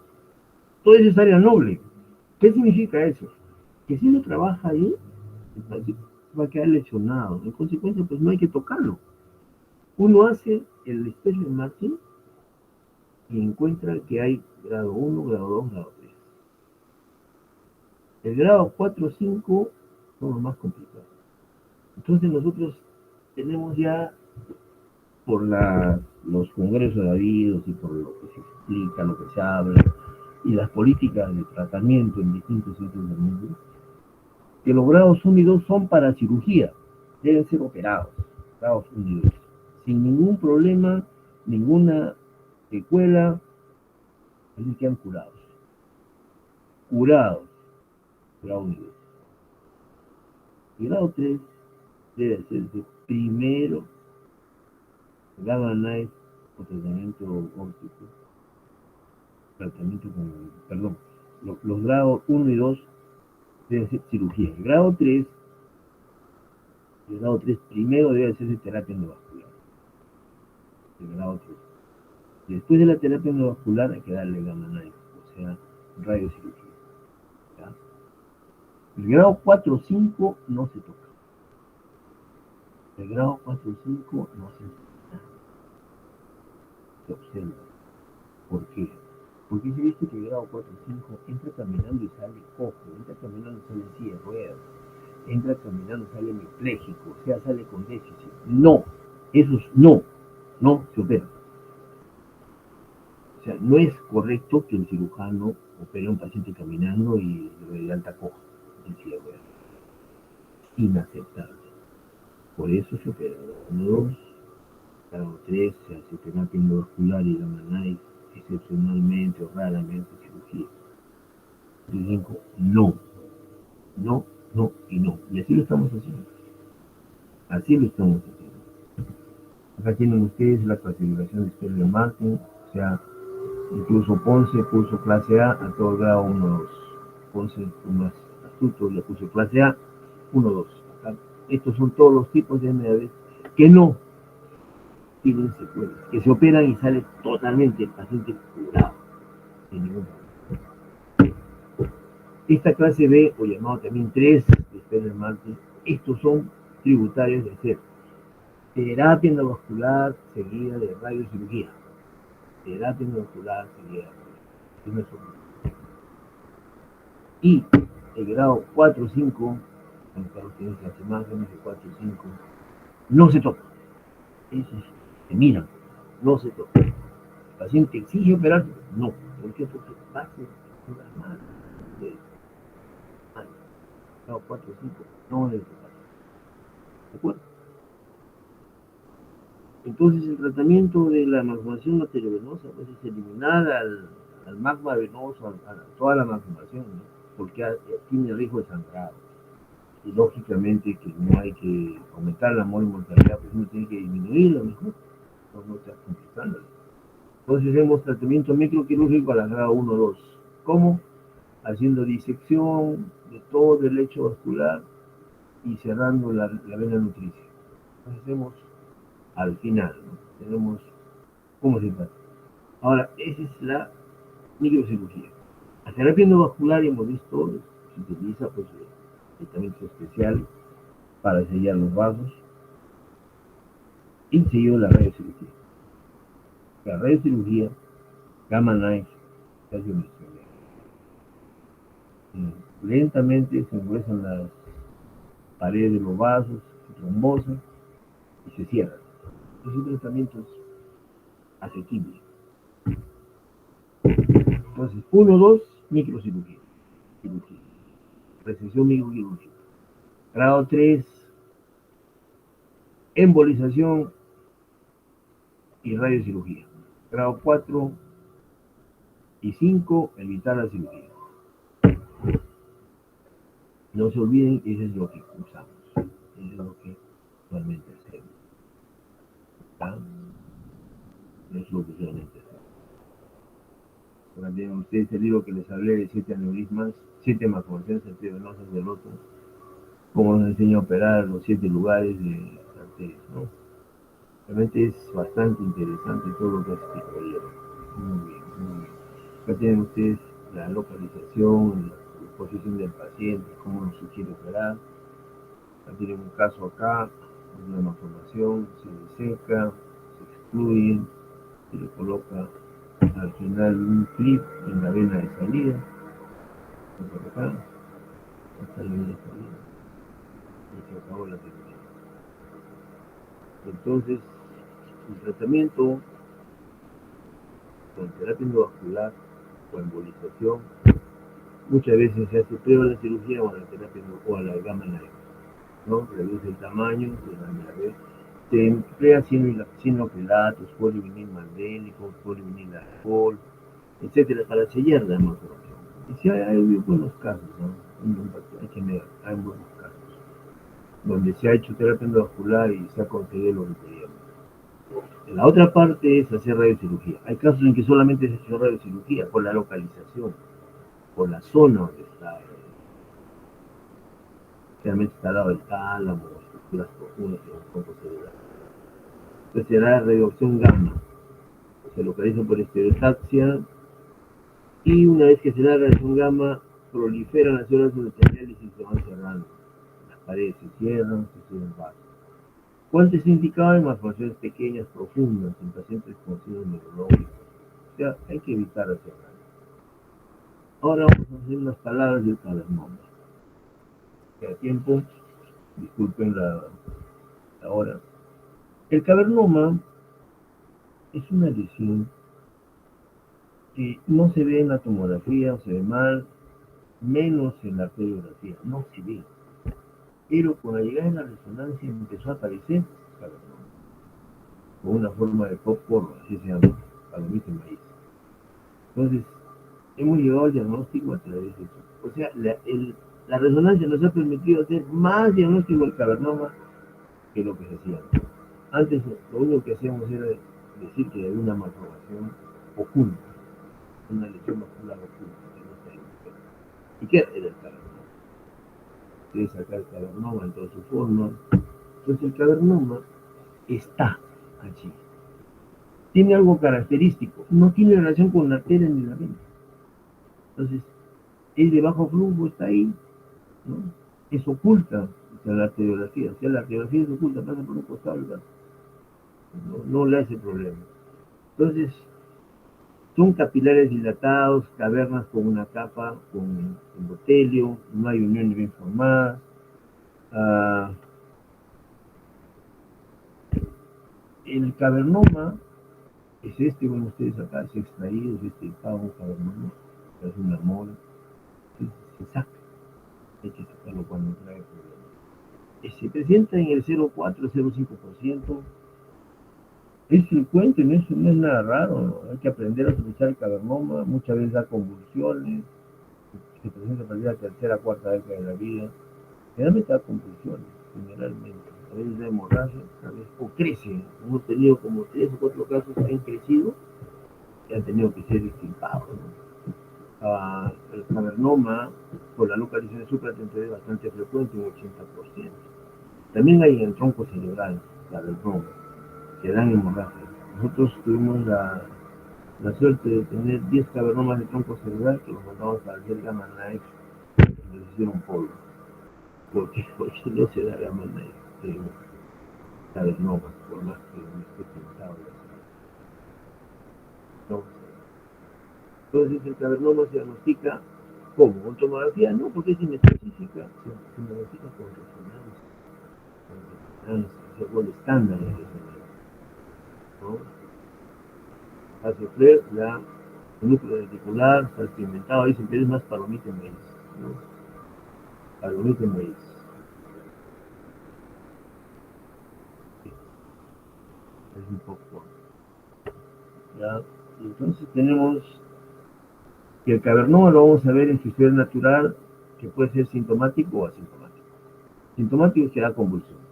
A: todo eso es área noble. ¿Qué significa eso? Que si uno trabaja ahí, va a quedar lesionado. En consecuencia, pues no hay que tocarlo. Uno hace el Speller-Martin y encuentra que hay grado 1, grado 2, grado 3. El grado 4, 5 son los más complicados. Entonces nosotros tenemos ya, por los congresos habidos y por lo que se explica, lo que se habla, y las políticas de tratamiento en distintos sitios del mundo, que los grados 1 y 2 son para cirugía, deben ser operados, grados 1 y 2, sin ningún problema, ninguna secuela, así quedan curados. Curados, grado 1 y 2. Y grado 3 debe hacerse primero Gamma Knife o tratamiento óptico, tratamiento con, perdón, los grados 1 y 2 debe ser cirugía. El grado 3 primero debe hacerse terapia endovascular. El grado 3. Después de la terapia endovascular hay que darle Gamma Knife, o sea, radiocirugía. ¿Ya? El grado 4 o 5 no se toca. El grado 4 o 5 no se observa. ¿Por qué? Porque se dice que el grado 4 o 5 entra caminando y sale cojo, entra caminando y sale en silla de ruedas, entra caminando y sale hemipléjico, o sea, sale con déficit. No, esos no se operan. O sea, no es correcto que el cirujano opere a un paciente caminando y le dé alta coja en silla de ruedas. Inaceptable. Por eso se opera grado 2, grado 3, se hace terapia endovascular y Gamma Knife, excepcionalmente o raramente cirugía. 5, no y no. Y así lo estamos haciendo. Así lo estamos haciendo. Acá tienen ustedes la clasificación de Speller-Martin, o sea, incluso Ponce puso clase A todo grado 1, 2. Ponce, más astuto, le puso clase A, 1, 2. Acá, estos son todos los tipos de MAB que no tienen secuelas, que se operan y sale totalmente el paciente curado. Sin ningún problema. Esta clase B, o llamado también 3 de Speller-Martin, estos son tributarios de hacer terapia endovascular seguida de radiocirugía. Terapia endovascular seguida de radiocirugía. Y el grado 4 o 5, acá ustedes las imágenes de 4 o 5, no se toca. Esos se miran. no se toca. El paciente exige operarse, no. ¿Por qué? Porque pase mal. No, 4 o 5, no es tocar. ¿De acuerdo? Entonces el tratamiento de la malformación arteriovenosa pues, es eliminar al magma venoso, a toda la malformación, ¿no? Porque tiene riesgo de sangrado. Y lógicamente que no hay que aumentar la mortalidad, pues uno tiene que disminuirlo mejor, no está complicándolo. Entonces hacemos tratamiento microquirúrgico a la grado 1 2. ¿Cómo? Haciendo disección de todo el lecho vascular y cerrando la vena nutricia. Entonces hacemos al final, ¿no? Tenemos cómo se trata. Ahora, esa es la microcirugía. La terapia endovascular, hemos visto, se utiliza pues tratamiento especial para sellar los vasos y seguido la radiocirugía. La radiocirugía, gamma knife, calcio mencioné. Lentamente se engruesan las paredes de los vasos, se trombosan y se cierran. Es un tratamiento asequible. Entonces, 1, 2, microcirugía. Cirugía. Resección microquirúrgica. Grado 3, embolización y radiocirugía. Grado 4 y 5, evitar la cirugía. No se olviden, eso es lo que usamos. Eso es lo que actualmente hacemos. ¿Está? No es lo que solamente hacemos. También ustedes el libro que les hablé de 7 aneurismas, 7 malformaciones arteriovenosas del otro, cómo nos enseña a operar los 7 lugares de las arterias, ¿no? Realmente es bastante interesante todo lo que hace este caballero. Muy bien, muy bien. Acá tienen ustedes la localización, la posición del paciente, cómo nos sugiere operar. Acá tienen un caso acá, una malformación, se diseca, se excluye, se le coloca al final un clip en la vena de salida. Por acá, hasta la vena de salida. Y se acabó la cirugía. Entonces, el tratamiento con terapia endovascular o embolización muchas veces se hace previo a la cirugía o a la terapia o a la gamma knife, ¿no? Reduce el tamaño de la llave. Se emplea sinoclelatos, polivinil mandélico, polivinil alcohol, etcétera, para sellar la malformación. Y si hay buenos casos, ¿no? Hay que negar, hay buenos casos, donde se ha hecho terapia endovascular y se ha conseguido lo que queríamos. La otra parte es hacer radiocirugía. Hay casos en que solamente se hace radiocirugía por la localización, por la zona donde está. Generalmente está al lado del tálamo, estructuras profundas en el tronco cerebral. Entonces se da reducción gamma. Se localiza por estereotaxia y una vez que se da reducción gamma, proliferan las células endoteliales y se van cerrando. Las paredes se cierran vasos. ¿Cuál es indicado en malformaciones pequeñas, profundas, en pacientes con síndrome neurológico? O sea, hay que evitar hacer daño. Ahora vamos a hacer unas palabras del cavernoma. Queda tiempo, disculpen la hora. El cavernoma es una lesión que no se ve en la tomografía, o se ve mal, menos en la radiografía, no se ve. Pero con la llegada de la resonancia empezó a aparecer cavernoma, con una forma de popcorn, así se llama, palomita de maíz. Entonces, hemos llegado al diagnóstico a través de eso. O sea, la resonancia nos ha permitido hacer más diagnóstico del cavernoma que lo que se hacía antes. Antes lo único que hacíamos era decir que había una malformación oculta, una lesión vascular oculta que no se identificaba. ¿Y qué era el cavernoma? Ustedes acá el cavernoma en toda su forma. Entonces el cavernoma está allí. Tiene algo característico, no tiene relación con la arteria ni la vena. Entonces, es de bajo flujo, está ahí, ¿no? Es oculta, o sea, la arteriografía. O sea, la arteriografía es oculta, pasa por un costado del brazo. No le hace problema. Entonces, son capilares dilatados, cavernas con una capa con endotelio, no hay uniones bien formadas. El cavernoma es este, bueno, ustedes acá, es extraído, es este pavo cavernoma, es una mora, se saca, hay que sacarlo cuando trae problemas. Se presenta en el 0,4-0,5%. Es frecuente, no es nada raro, ¿no? Hay que aprender a utilizar el cavernoma, muchas veces da convulsiones, se presenta a partir de la tercera o cuarta década de la vida, generalmente da convulsiones, generalmente, a veces da hemorragia, a veces, o crece, hemos tenido como 3 o 4 casos que han crecido y han tenido que ser extirpados, ¿no? El cavernoma, por la localización supratentorial, es bastante frecuente, un 80%. También hay en el tronco cerebral, cavernoma, que dan hemorragia. Nosotros tuvimos la suerte de tener 10 cavernomas de tronco cerebral que los mandamos a hacer gamma knife y nos hicieron polvo. Porque no se da gamma knife de cavernomas, por más que no esté pintado. No. Entonces el cavernoma se diagnostica ¿cómo? ¿Con tomografía? No, porque es inespecífica, se diagnostica con resonancia, según el estándar de resonancia, ¿no? Hace Flair, el núcleo reticular está experimentado, ahí siempre es más palomita en maíz, ¿no? Palomita en maíz. Es un poco, ¿ya? Y entonces tenemos que el cavernoma lo vamos a ver en su historia natural, que puede ser sintomático o asintomático. Sintomático es que da convulsiones.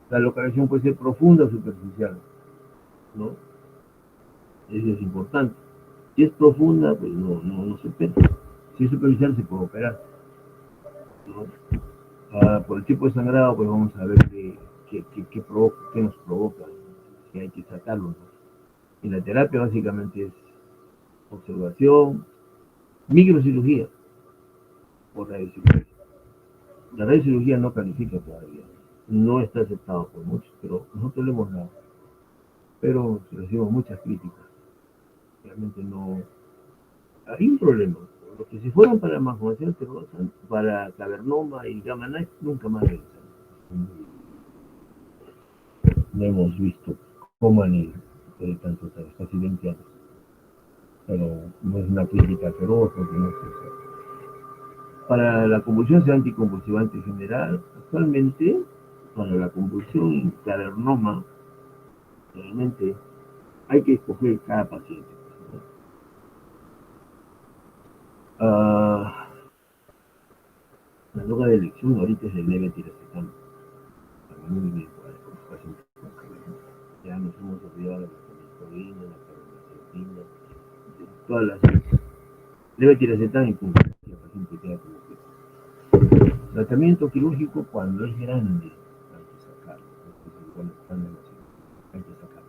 A: La localización puede ser profunda o superficial, ¿no? Eso es importante. Si es profunda, pues no se opera. Si es superficial, se puede operar, ¿no? Por el tipo de sangrado, pues vamos a ver qué nos provoca, si hay que sacarlo, ¿no? Y la terapia básicamente es observación, microcirugía o radiocirugía. La radiocirugía no califica todavía, no está aceptado por muchos, pero nosotros lo hemos dado. Pero recibimos muchas críticas. Realmente no. Hay un problema. Los que se fueron para malformación terrosa, para cavernoma y gamma knife, nunca más regresaron. No hemos visto cómo han ido tantos años, casi 20 años. Pero no es una crítica feroz porque no se sabe. Para la convulsión sea anticonvulsivante general, actualmente, para la convulsión y cavernoma, realmente hay que escoger cada paciente. La droga de elección ahorita es el levetiracetam. Muy bien, para los pacientes con cavernoma. Ya nos hemos olvidado de la camicoína, la carbamazepina, todas las levetiracetam y punto. El paciente queda como que tratamiento quirúrgico cuando es grande, hay que sacarlo. Hay que sacar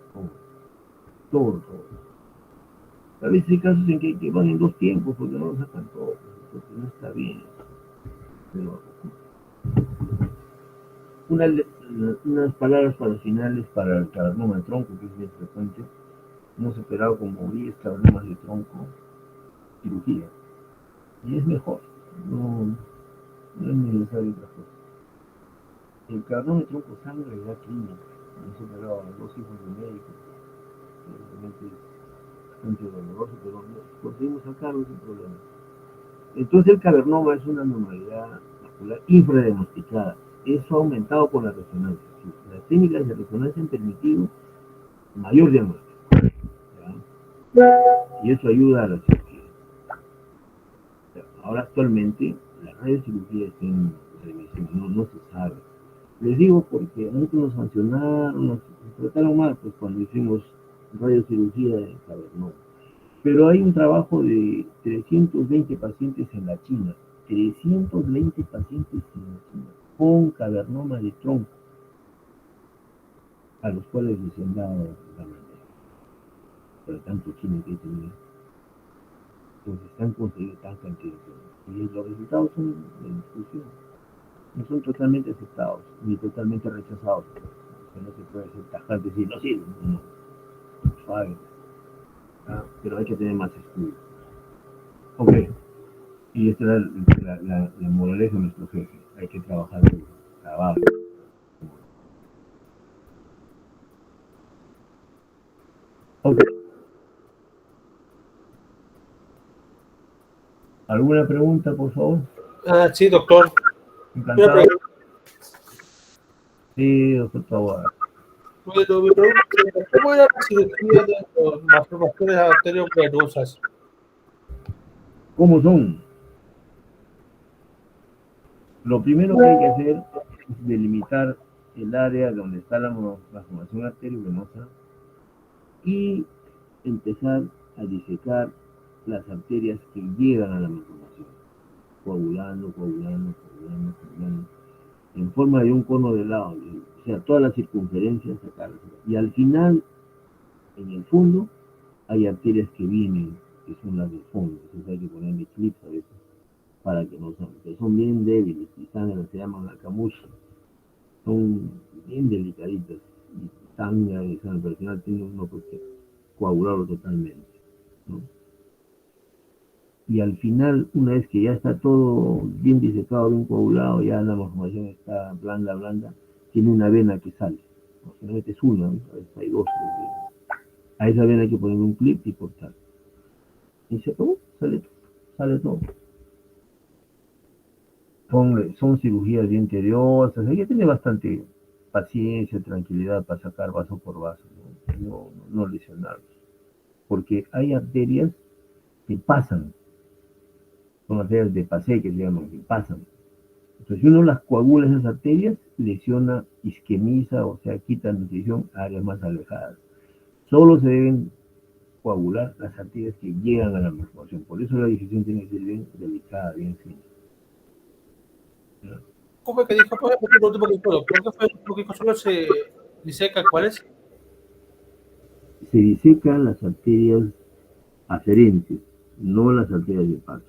A: todo. A veces hay casos en que van en 2 tiempos porque no lo sacan todo, porque no está bien. Pero unas palabras para los finales para el cavernoma de tronco, que es bien frecuente. Hemos operado como 10 cavernomas de tronco, cirugía, y es mejor, no es necesario otra cosa. El cavernoma de tronco sangre da clínica. Hemos operado a 2 hijos de médicos, realmente es bastante doloroso, pero conseguimos sacarlo sin problema. Entonces el cavernoma es una anormalidad macular infradiagnosticada. Eso ha aumentado con la resonancia. Sí, las técnicas de resonancia han permitido mayor diagnóstico, ¿ya? Y eso ayuda a la cirugía. Ahora actualmente la radiocirugía está en revisión, no se sabe. Les digo porque a nosotros nos sancionaron, nos trataron mal pues cuando hicimos radiocirugía de cavernoma. Pero hay un trabajo de 320 pacientes en la China, 320 pacientes en la China, con cavernoma de tronco, a los cuales les han dado gamma knife. Por tanto, China que tenía, pues están conseguidos tan cantidades. Y los resultados son de discusión. No son totalmente aceptados, ni totalmente rechazados. O sea, no se puede ser tajante y decir, no sirve, no, suave. Pero hay que tener más estudios. Ok. Y esta es la moraleja de nuestro jefe. Hay que trabajar duro. Trabajo. Ok. ¿Alguna pregunta, por favor?
B: Sí, doctor. Una
A: Encantado.
B: pregunta.
A: Sí, doctor Taboada.
B: Bueno, mi pregunta es, ¿cómo era la cirugía de las malformaciones arteriovenosas?
A: ¿Cómo son? Lo primero que hay que hacer es delimitar el área donde está la malformación arteriovenosa y empezar a disecar las arterias que llegan a la malformación, coagulando, coagulando, coagulando, coagulando, en forma de un cono de helado, o sea, toda la circunferencia sacarlas. Y al final, en el fondo, hay arterias que vienen, que son las del fondo, entonces hay que ponerle clips a veces para que no salgan, que son bien débiles, y se llaman nakamushi, son bien delicaditas y sangran y sangran, pero al final tiene uno que coagularlo totalmente, ¿no? Y al final, una vez que ya está todo bien disecado, bien coagulado, ya la malformación está blanda, blanda, tiene una vena que sale. No solamente es una, ¿no? Hay dos. A esa vena hay que poner un clip y cortar. Y se acabó, sale todo. Son cirugías bien tediosas, hay que tener bastante paciencia, tranquilidad para sacar vaso por vaso, no lesionarlos. Porque hay arterias que pasan, son arterias de pasé que se llaman, que pasan. Entonces, si uno las coagula esas arterias, lesiona, isquemiza, o sea, quita nutrición a áreas más alejadas. Solo se deben coagular las arterias que llegan a la malformación. Por eso la decisión tiene que ser bien delicada, bien fina, ¿no?
B: ¿Cómo es que dijo? ¿Puedo repetir lo último que dijo, doctor? ¿Qué fue lo último que dijo? Solo se diseca cuál es.
A: Se disecan las arterias aferentes, no las arterias de paso.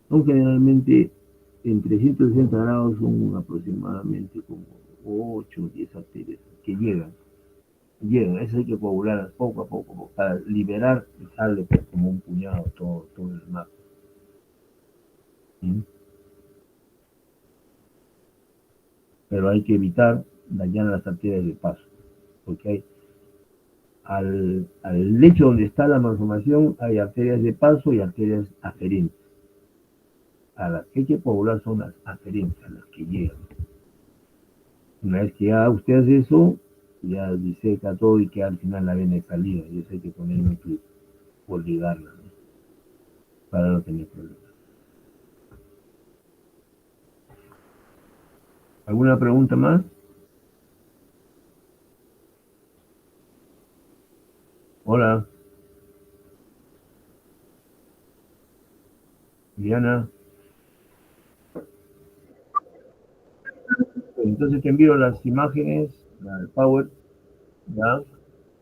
A: Son generalmente en 360 grados, son aproximadamente como 8 o 10 arterias que llegan, eso hay que coagularlas poco a poco, para liberar y sale pues, como un puñado todo el mapa. ¿Sí? Pero hay que evitar dañar las arterias de paso, porque al lecho donde está la malformación hay arterias de paso y arterias aferentes. A las que hay que coagular son las aferentes, a las que llegan. Una vez que ya usted hace eso, ya diseca todo y queda al final la vena de salida. Y eso hay que ponerle un clip o ligarla, ¿no? Para no tener problemas. ¿Alguna pregunta más? Hola, Diana. Entonces te envío las imágenes, el Power, ¿ya?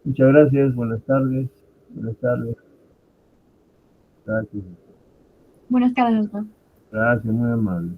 A: Muchas gracias, buenas tardes. Buenas tardes. Gracias.
C: Buenas tardes, doctor.
A: Gracias, muy amable.